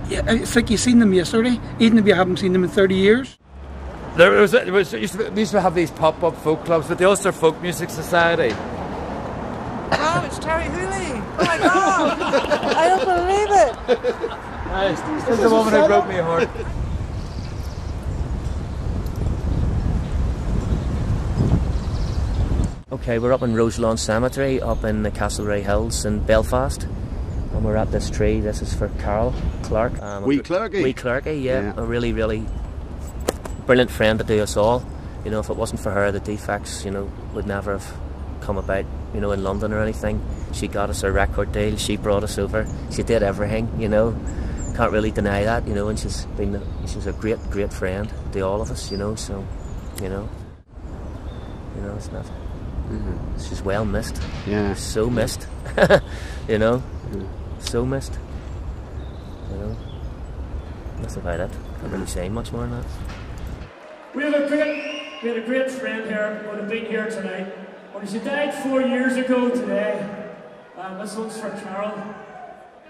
you've seen them yesterday, even if you haven't seen them in 30 years. We used to have these pop-up folk clubs with the Ulster Folk Music Society. Oh, it's Terri Hooley! Oh my god! I don't believe it! Nice. This is the woman who broke me a heart. Okay, we're up in Roselawn Cemetery, up in the Castlereagh Hills in Belfast. And we're at this tree. This is for Carol Clark. Wee Clarky? Wee Clarky, yeah. A really, really brilliant friend to do us all. You know, if it wasn't for her, the Defects, you know, would never have come about, you know, in London or anything. She got us a record deal, she brought us over, she did everything, you know. Can't really deny that, you know, and she's a great, great friend to all of us, you know, so, you know, it's not, she's well missed. Yeah. So missed, you know, so missed, you know. That's about it. Can't really say much more than that. We had a great friend here who would have been here tonight. But she died 4 years ago today. This one's for Carol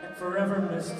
and forever missed.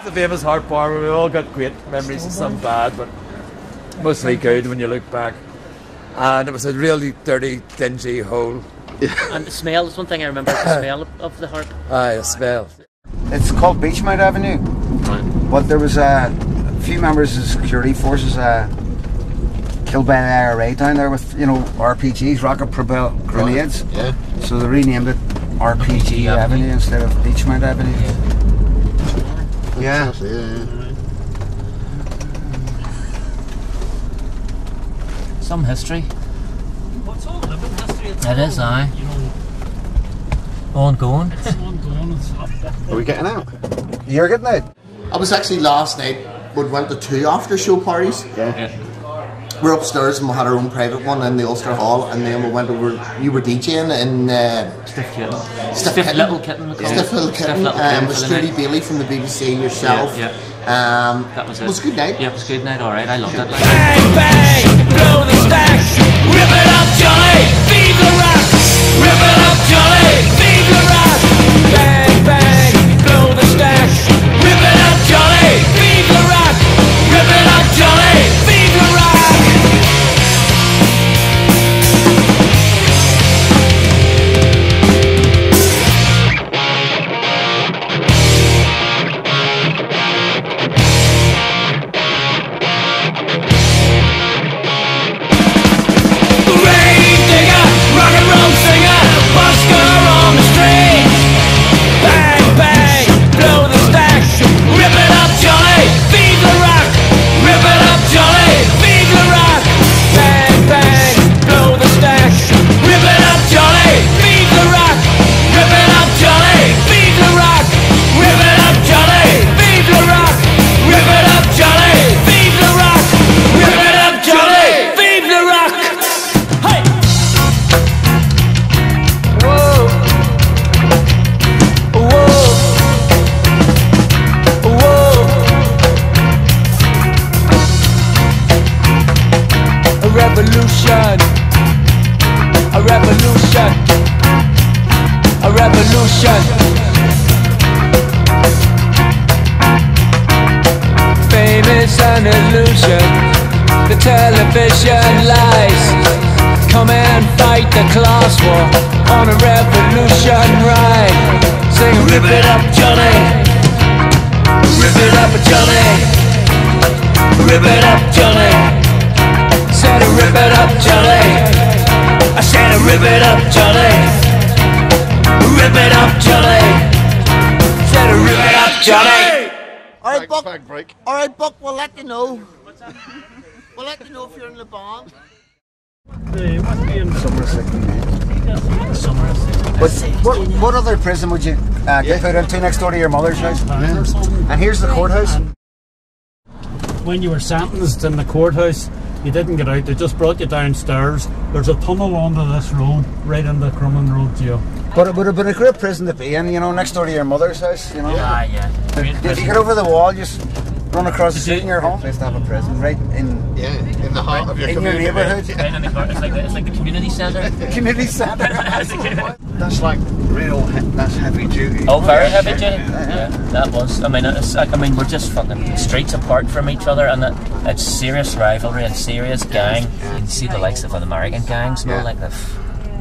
the famous Harp Bar. We all got great memories of some bad, but mostly good when you look back. And it was a really dirty, dingy hole. And the smell is one thing I remember, the smell of the Harp. Aye, the smell. It's called Beachmount Avenue, but there was a few members of the security forces killed by an IRA down there with, you know, RPGs, rocket propel grenades. Yeah. So they renamed it RPG Avenue instead of Beachmount Avenue. Yeah. Some history. What's all living history? It is, aye. Ongoing. It's ongoing. Are we getting out? You're getting out? I was actually last night, we went to 2 after show parties. Yeah. We're upstairs and we had our own private one in the Ulster Hall, and then we went over, you were DJing in Stiff Little Kitten. Stiff Little Kitten, with Stuart Bailey from the BBC, yourself. That was it. It was a good night. Yeah, it was a good night, alright, I loved it. Bang, bang, blow the stacks, rip it up, Johnny, feed the rock, rip it up, Johnny, feed the rock. Bang, bang, blow the stacks, rip it up, Johnny, feed the rock, rip it up, Johnny, feed the rock. Famous an illusion, the television lies. Come and fight the class war on a revolution ride. Sing rip it up, Johnny, rip it up, Johnny, rip it up, Johnny. Said rip it up, Johnny. I said rip it up, Johnny, rip it up, Johnny. Said rip it up, Johnny. Alright, Buck. Alright, Buck, we'll let you know. We'll let you know if you're in the band. What other prison would you get put into next door to your mother's house? And here's the courthouse. When you were sentenced in the courthouse, you didn't get out, they just brought you downstairs. There's a tunnel onto this road, right into Crumlin Road Jail. But it would have been a great prison to be in, you know, next door to your mother's house, you know. Yeah. If you get over the wall, just run across the street in your home. Nice to have a prison right in the heart of your community. Your neighbourhood. Right in the car. It's like the community centre. Community centre. That's like that's heavy duty. Oh, very heavy duty. Yeah, that was. I mean, we're just fucking streets apart from each other, and it's serious rivalry and serious gang. You can see the likes of an American gangs, not like the.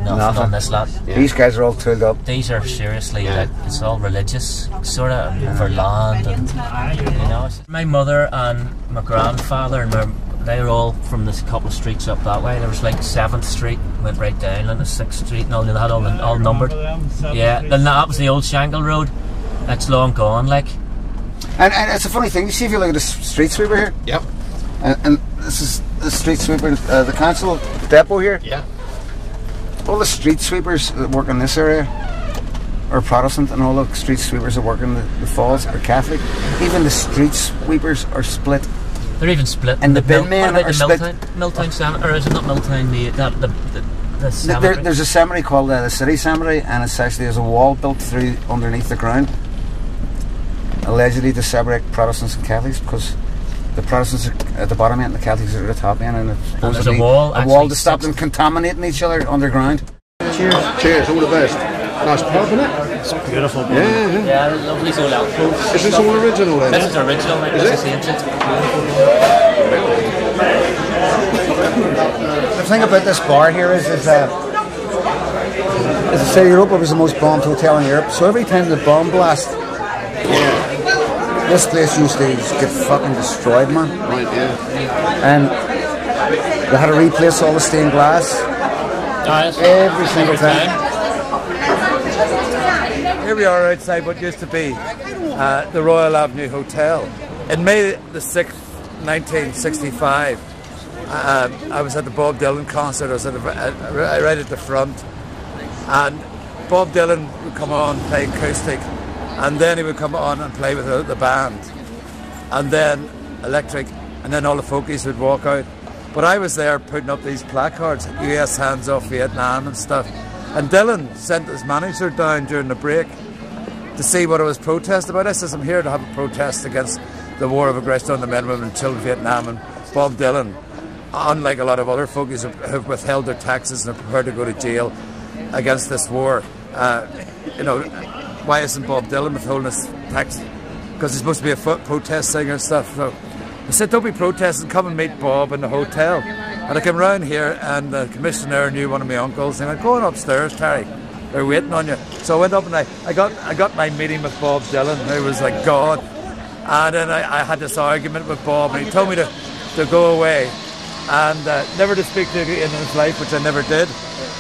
Nothing on this lot. These guys are all tooled up. These are seriously like, it's all religious sort of, over land, and you know. My mother and my grandfather and they were all from this couple of streets up that way. There was like 7th Street, went right down into 6th Street, and all they had all numbered. Yeah, then that was the old Shangle Road. That's long gone, like. And it's a funny thing. You see, if you look at the street sweeper here. Yep. And this is the street sweeper, the council depot here. Yeah. All the street sweepers that work in this area are Protestant, and all the street sweepers that work in the Falls are Catholic. Even the street sweepers are split. They're even split. And the bin men are split. Milltown Cemetery, or is it not Milltown? The cemetery? There's a cemetery called the City Cemetery, and it's actually there's a wall built through underneath the ground, allegedly to separate Protestants and Catholics, because the Protestants are at the bottom end and the Catholics are at the top end, and it's supposedly a wall to stop them contaminating each other underground. Cheers. Cheers, all the best. Nice pub, isn't it? It's beautiful. Yeah, lovely old outpost. Is this all original then? This is original, like, this is ancient. The thing about this bar here is as I say, Europa was the most bombed hotel in Europe, so every time the bomb blast, this place used to just get fucking destroyed, man. Right, yeah. And they had to replace all the stained glass every single time. Here we are outside what used to be the Royal Avenue Hotel. In May the 6th, 1965, I was at the Bob Dylan concert. I was right at the front, and Bob Dylan would come on and play acoustic, and then he would come on and play with the band, and then electric, and then all the folkies would walk out. But I was there putting up these placards, US hands off Vietnam and stuff, and Dylan sent his manager down during the break to see what I was protesting about. I says, I'm here to have a protest against the war of aggression on the men, women and children of Vietnam. And Bob Dylan, unlike a lot of other folks who have withheld their taxes and are prepared to go to jail against this war, you know, why isn't Bob Dylan withholding his tax? Because he's supposed to be a protest singer and stuff. So I said, don't be protesting, come and meet Bob in the hotel. And I came round here, and the commissioner knew one of my uncles, and he went, go on upstairs, Terry, they're waiting on you. So I went up and I got my meeting with Bob Dylan, who was like God. And then I had this argument with Bob, and he told me to go away and never to speak to me in his life, which I never did.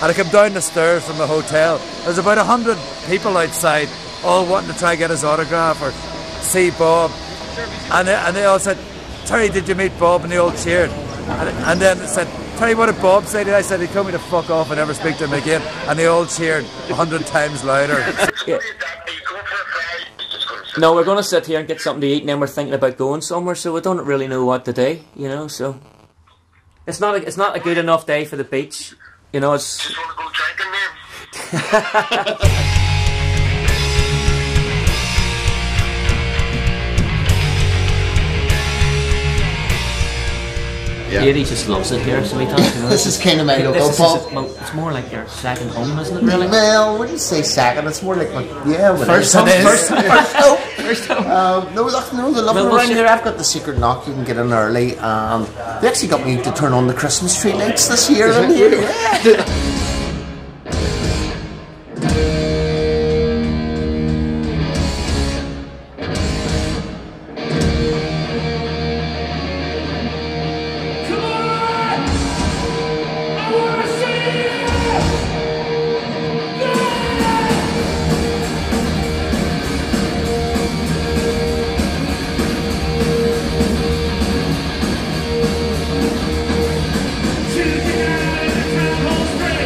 And I came down the stairs from the hotel. There's about 100 people outside, all wanting to try and get his autograph or see Bob. And they all said, Terry, did you meet Bob? And they all cheered. And then they said, Terry, what did Bob say? I said, he told me to fuck off and never speak to him again. And they all cheered 100 times louder. Yeah. No, we're going to sit here and get something to eat, and then we're thinking about going somewhere, so we don't really know what to do, you know, so... It's not a good enough day for the beach, you know, it's... Just want to go drinking, man. Eejit just loves it here, so he thought, you know, this is kind of my local pub. It's more like your second home, isn't it, really? Well, I wouldn't say second, it's more like my, first home. First home. No, they love it around here. I've got the secret knock, you can get in early. They actually got me to turn on the Christmas tree lights this year in here. Yeah. Children,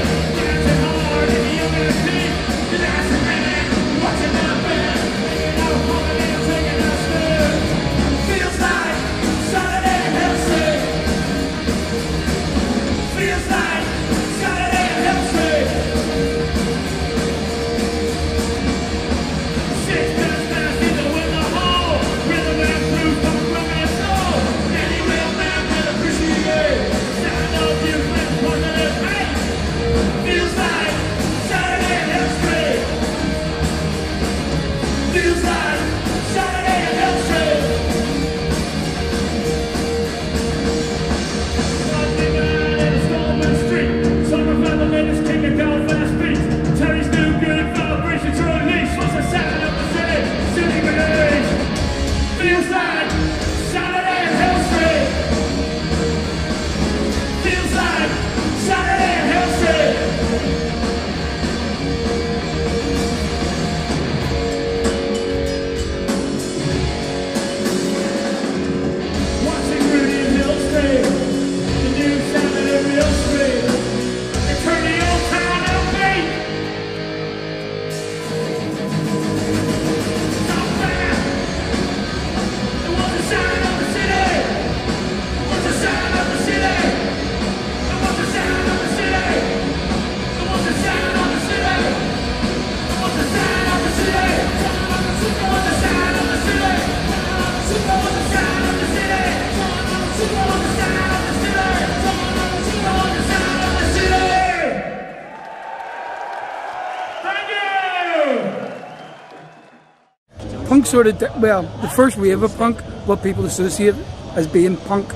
punk sort of, the first wave of punk, what people associate as being punk,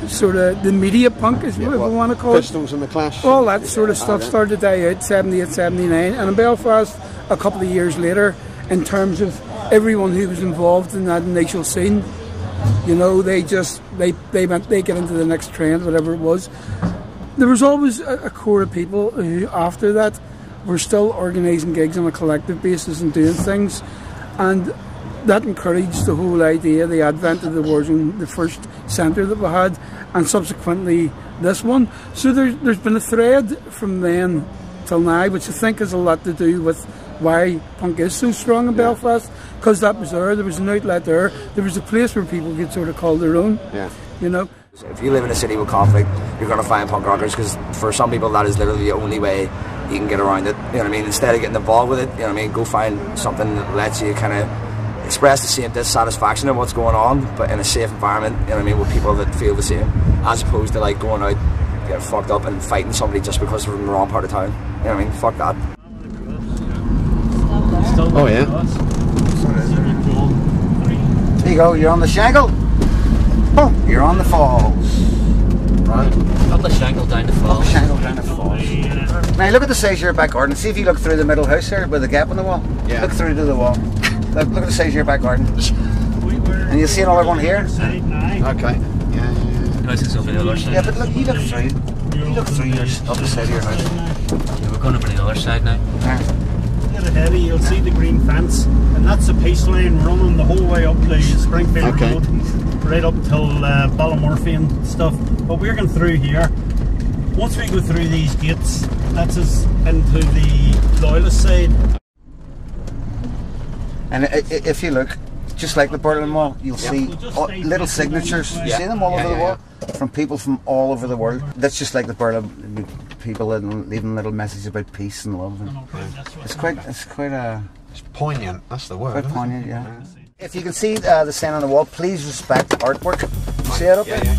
sort of the media punk is what we want to call it. Pistols and the Clash. All that sort of stuff started to die out, 78, 79. And in Belfast, a couple of years later, in terms of everyone who was involved in that initial scene, you know, they get into the next trend, whatever it was. There was always a core of people who, after that, were still organising gigs on a collective basis and doing things, and that encouraged the whole idea, the advent of the Warzone, the first centre that we had, and subsequently this one. So there's been a thread from then till now, which I think has a lot to do with why punk is so strong in Belfast, because that was there was an outlet there was a place where people could sort of call their own, you know. If you live in a city with conflict, you're going to find punk rockers, because for some people that is literally the only way you can get around it, you know what I mean. Instead of getting involved with it, you know what I mean, go find something that lets you kind of express the same dissatisfaction of what's going on, but in a safe environment, you know what I mean, with people that feel the same, as opposed to like going out, getting fucked up and fighting somebody just because they're from the wrong part of town. You know what I mean, fuck that. Oh yeah. There you go, you're on the Shangle. Oh, you're on the falls. Right. Up the Shangle, down the falls. Up the Shangle, down the falls. Now look at the size of your back garden. See if you look through the middle house here with the gap in the wall. Yeah. Look through to the wall. Look at the size of your back garden. And you'll see another one here. Okay. Yeah. Nice, it's over the other side. Yeah, but look, you look through. You look through your other side of your house. Yeah, we're going over the other side now. Get ahead, you'll see the green fence, and that's a peace line running the whole way up the Springfield Road, right up till Ballymurphy and stuff. But we're going through here. Once we go through these gates, that's us into the Loyalist side. And if you look, just like the Berlin Wall, you'll see little signatures. You see them all over the wall from people from all over the world. That's just like the Berlin people leaving little messages about peace and love. And it's quite it's poignant. That's the word. Quite poignant, yeah. If you can see the sign on the wall, please respect the artwork. See it up there? Yeah.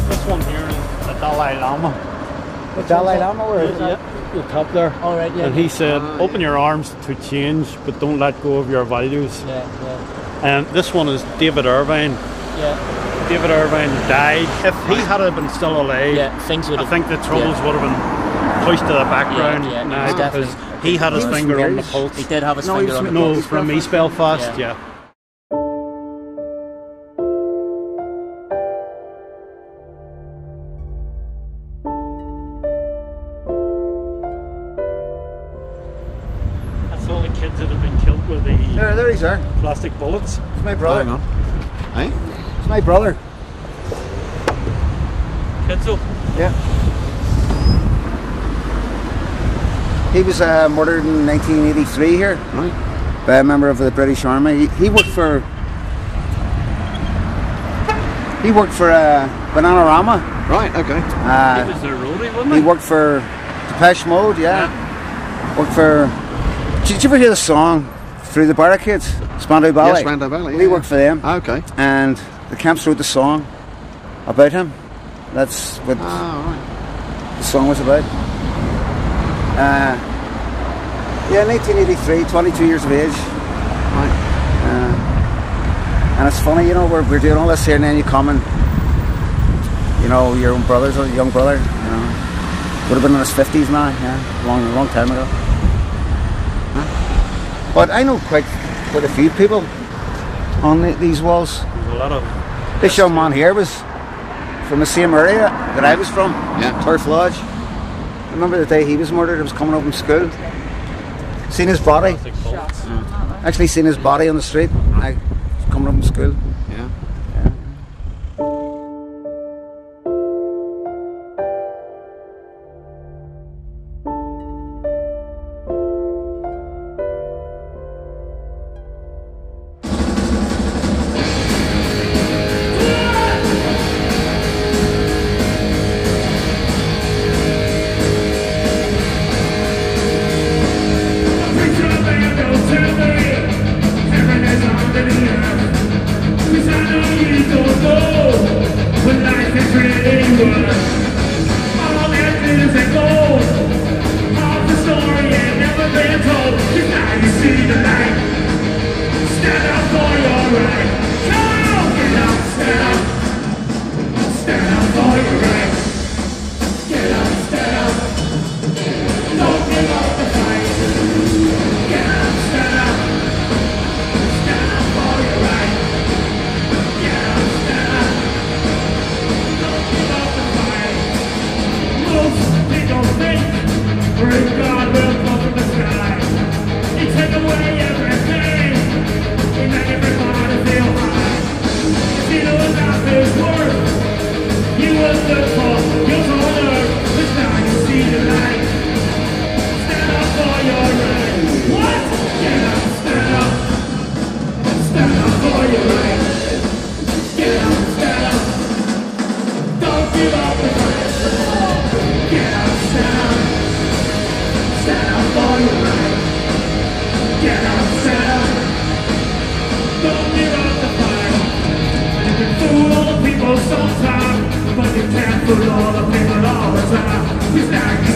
This one here is the Dalai Lama. The Dalai Lama, where is it? Yeah, the top there. All right, yeah. And he said, open your arms to change, but don't let go of your values. Yeah. And this one is David Irvine. Yeah. David Irvine died. If he had been still alive, I think the Troubles would have been pushed to the background now, because he had his finger on the pulse. He did have his finger on the pulse. pulse. No, from East Belfast, yeah. That's all the kids that have been killed with the there he's there. Plastic bullets. It's my brother. Hang on. Hey? It's my brother. Kenzo? Yeah. He was murdered in 1983 here. Right. By a member of the British Army. He worked for Bananarama. Right, okay. He was their roadie, wasn't he? He worked for Depeche Mode, yeah. Worked for... Did you ever hear the song Through the Barricades? Spandau Ballet. Yes, Spandau Ballet. He worked for them. Okay. And the Camps wrote the song about him. That's what the song was about. Yeah, 1983, 22 years of age. Right. And it's funny, you know, we're doing all this here, and then you come and, you know, your own brother's a young brother, you know, would have been in his 50s now, yeah, a long time ago. But I know quite a few people on these walls. There's a lot of... This young man here was from the same area that I was from, Turf Lodge. I remember the day he was murdered. I was coming home from school. Seen his body. Actually seen his body on the street. I was coming home from school. Yeah.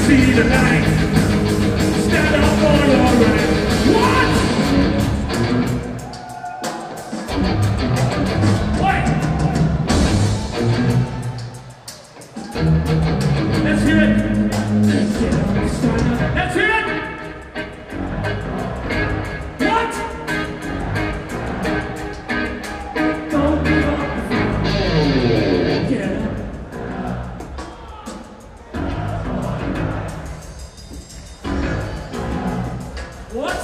see the light. Stand up for your right. What? Let's hear it. Let's hear it. What? Don't give up. Yeah. What?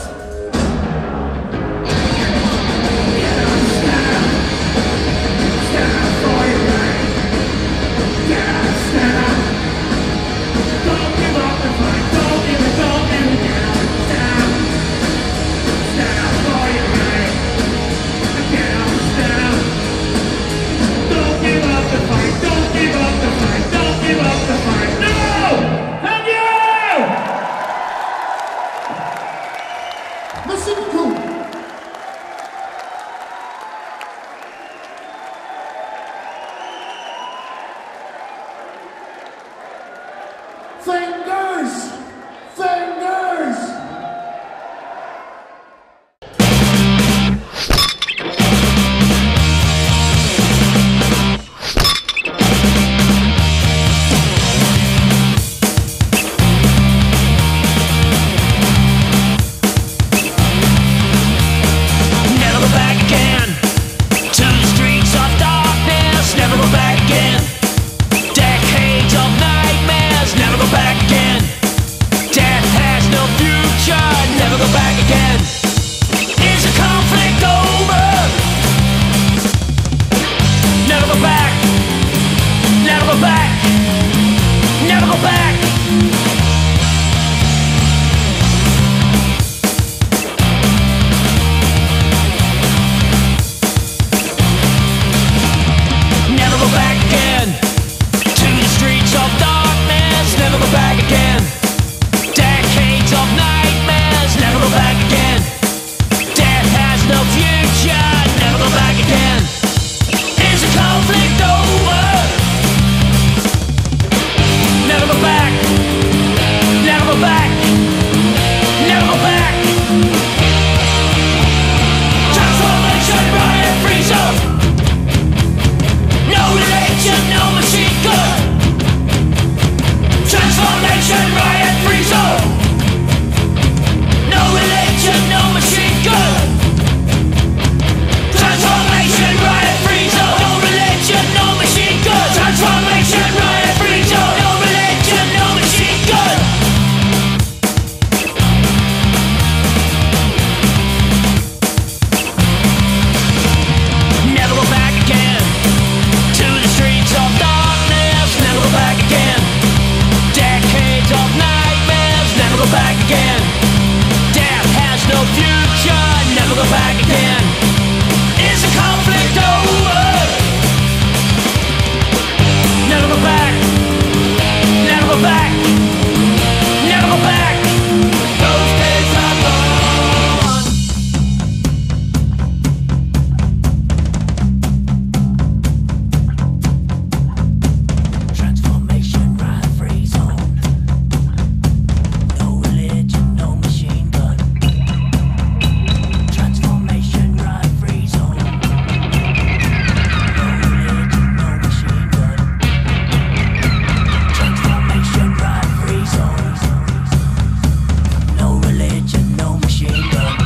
Fingers! Fingers! Never go back again to the streets of darkness. Never go back again. Decades of nightmares. Never go back again. Death has no future. Never go back again. Is the conflict over? Never go back. Never go back. Never go back. Never go back again to the streets of darkness. Never go back again. Decades of nightmares. Never go back again. Death has no future. Never go back again. Is the conflict over? Never go back. Never go back. Never go back. Transformation, riot, free zone. No religion, no machine gun. Transformation, riot, free zone. No religion, no machine gun. Transformation, riot, free zone. No religion, no machine gun. Transformation, riot, free zone. No religion, no machine gun. Never go back again to the streets of darkness. Never go back again. Decades of nightmares. Never go back again. Death has no future. Never go back again. Is the conflict over? Never go back. Never go back. Never go back. Those days are gone. Transformation, right, free zone. No religion, no machine gun. Transformation, right, free zone. No religion, no machine gun. Transformation, right, free zone. No religion, no machine gun.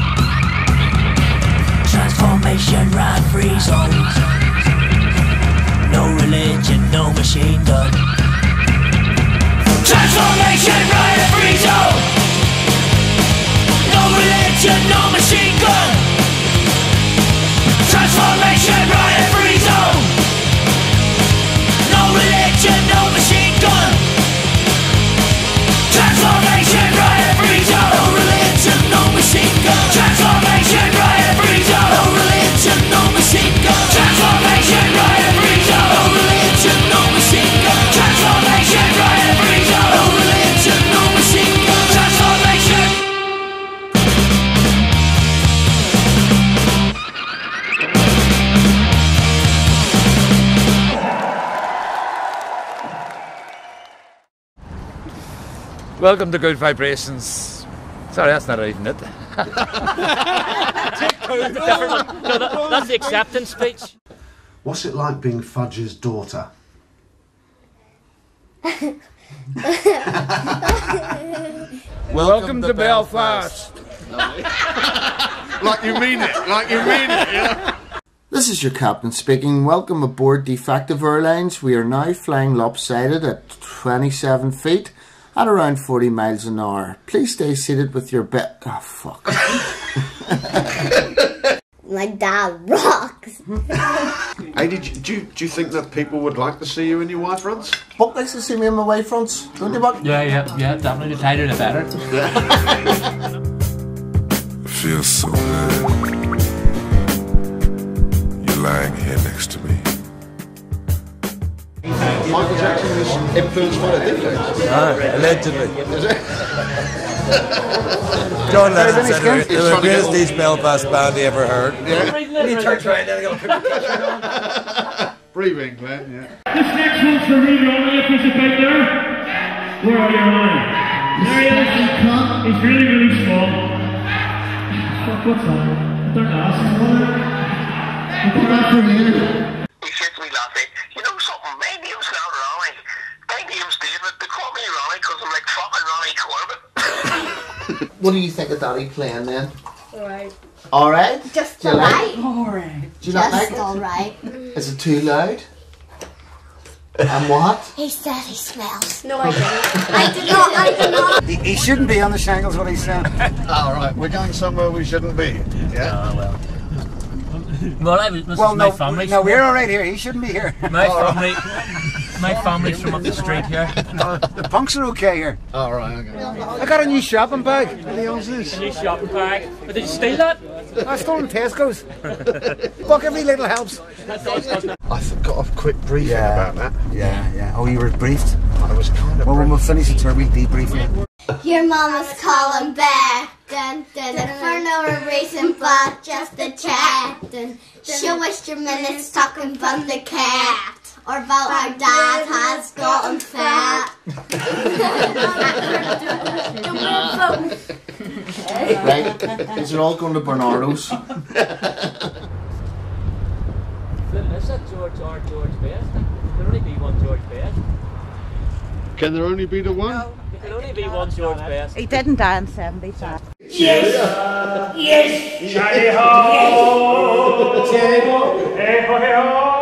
Transformation, right, free zone. No religion, no machine gun. Transformation, riot, free zone. No religion, no machine gun. Transformation, riot, free zone. No religion, no machine gun. Transformation, riot, free zone. No religion, no machine gun. Transformation, riot, free zone. No religion, no machine gun. Welcome to Good Vibrations. Sorry, that's not even it. No, that's the acceptance speech. What's it like being Fudge's daughter? Welcome to Belfast. Like you mean it, like you mean it, yeah. This is your captain speaking. Welcome aboard Defects Airlines. We are now flying lopsided at 27 feet at around 40 miles an hour. Please stay seated with your oh fuck. My dad rocks. Hey, do you think that people would like to see you in your white fronts? Buck likes to see me in my white fronts, don't you, Buck? Yeah, definitely. The tighter the better. Feels so good. You're lying here next to me. Michael Jackson was influenced by the Defects. Allegedly. John Lennon said they were the greatest East Belfast band he ever heard. Breathing, Glenn, yeah. This next one's for me, Ronnie, if he's about there. Where are you, Ronnie? There he is. He's really, really small. Fuck, what's that? I don't ask him, what? Put that for me. He said to me last night, you know something, my name's not Ronnie. My name's David. They call me Ronnie because I'm like fucking Ronnie Corbett. What do you think of Daddy playing then? Alright. Alright? Just Do you like alright. it? Do you not like Just it? alright. Is it too loud? And what? He said he smells. No, I didn't. I did not. He shouldn't be on the shingles, what he's saying. Alright, we're going somewhere we shouldn't be. Yeah? Well, this is my family. No, we're alright here. He shouldn't be here. My family's from up the street here. The punks are okay here. Alright, okay. I got a new shopping bag. What the hell's this? A new shopping bag. But did you steal that? I stole in Tesco's. Fuck, every little helps. I got a quick briefing about that. Yeah. Oh, you were briefed? I was kind of. Well, when we finish the tour, we'll debrief you. Your mama's calling back. Dun, dun, dun, for no reason but just a chat. Dun. She'll waste your minutes talking about the cat. Or about how dad has gotten fat. Right, these are all going to Bernardo's. Is that George or George Best? There only be one George Best. Can there only be the one? No, there can only be one George Best. He didn't die in 75. Yes! Yes! Charlie ho! Charlie ho! Hey ho hey ho!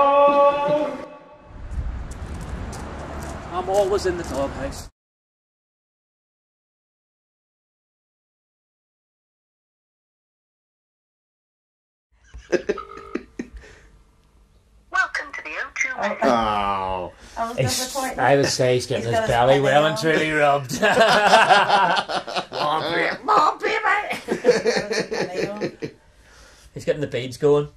I'm always in the doghouse. Welcome to the O2 Oh. I would say he's getting his belly well and truly rubbed. More baby. He's getting the beads going.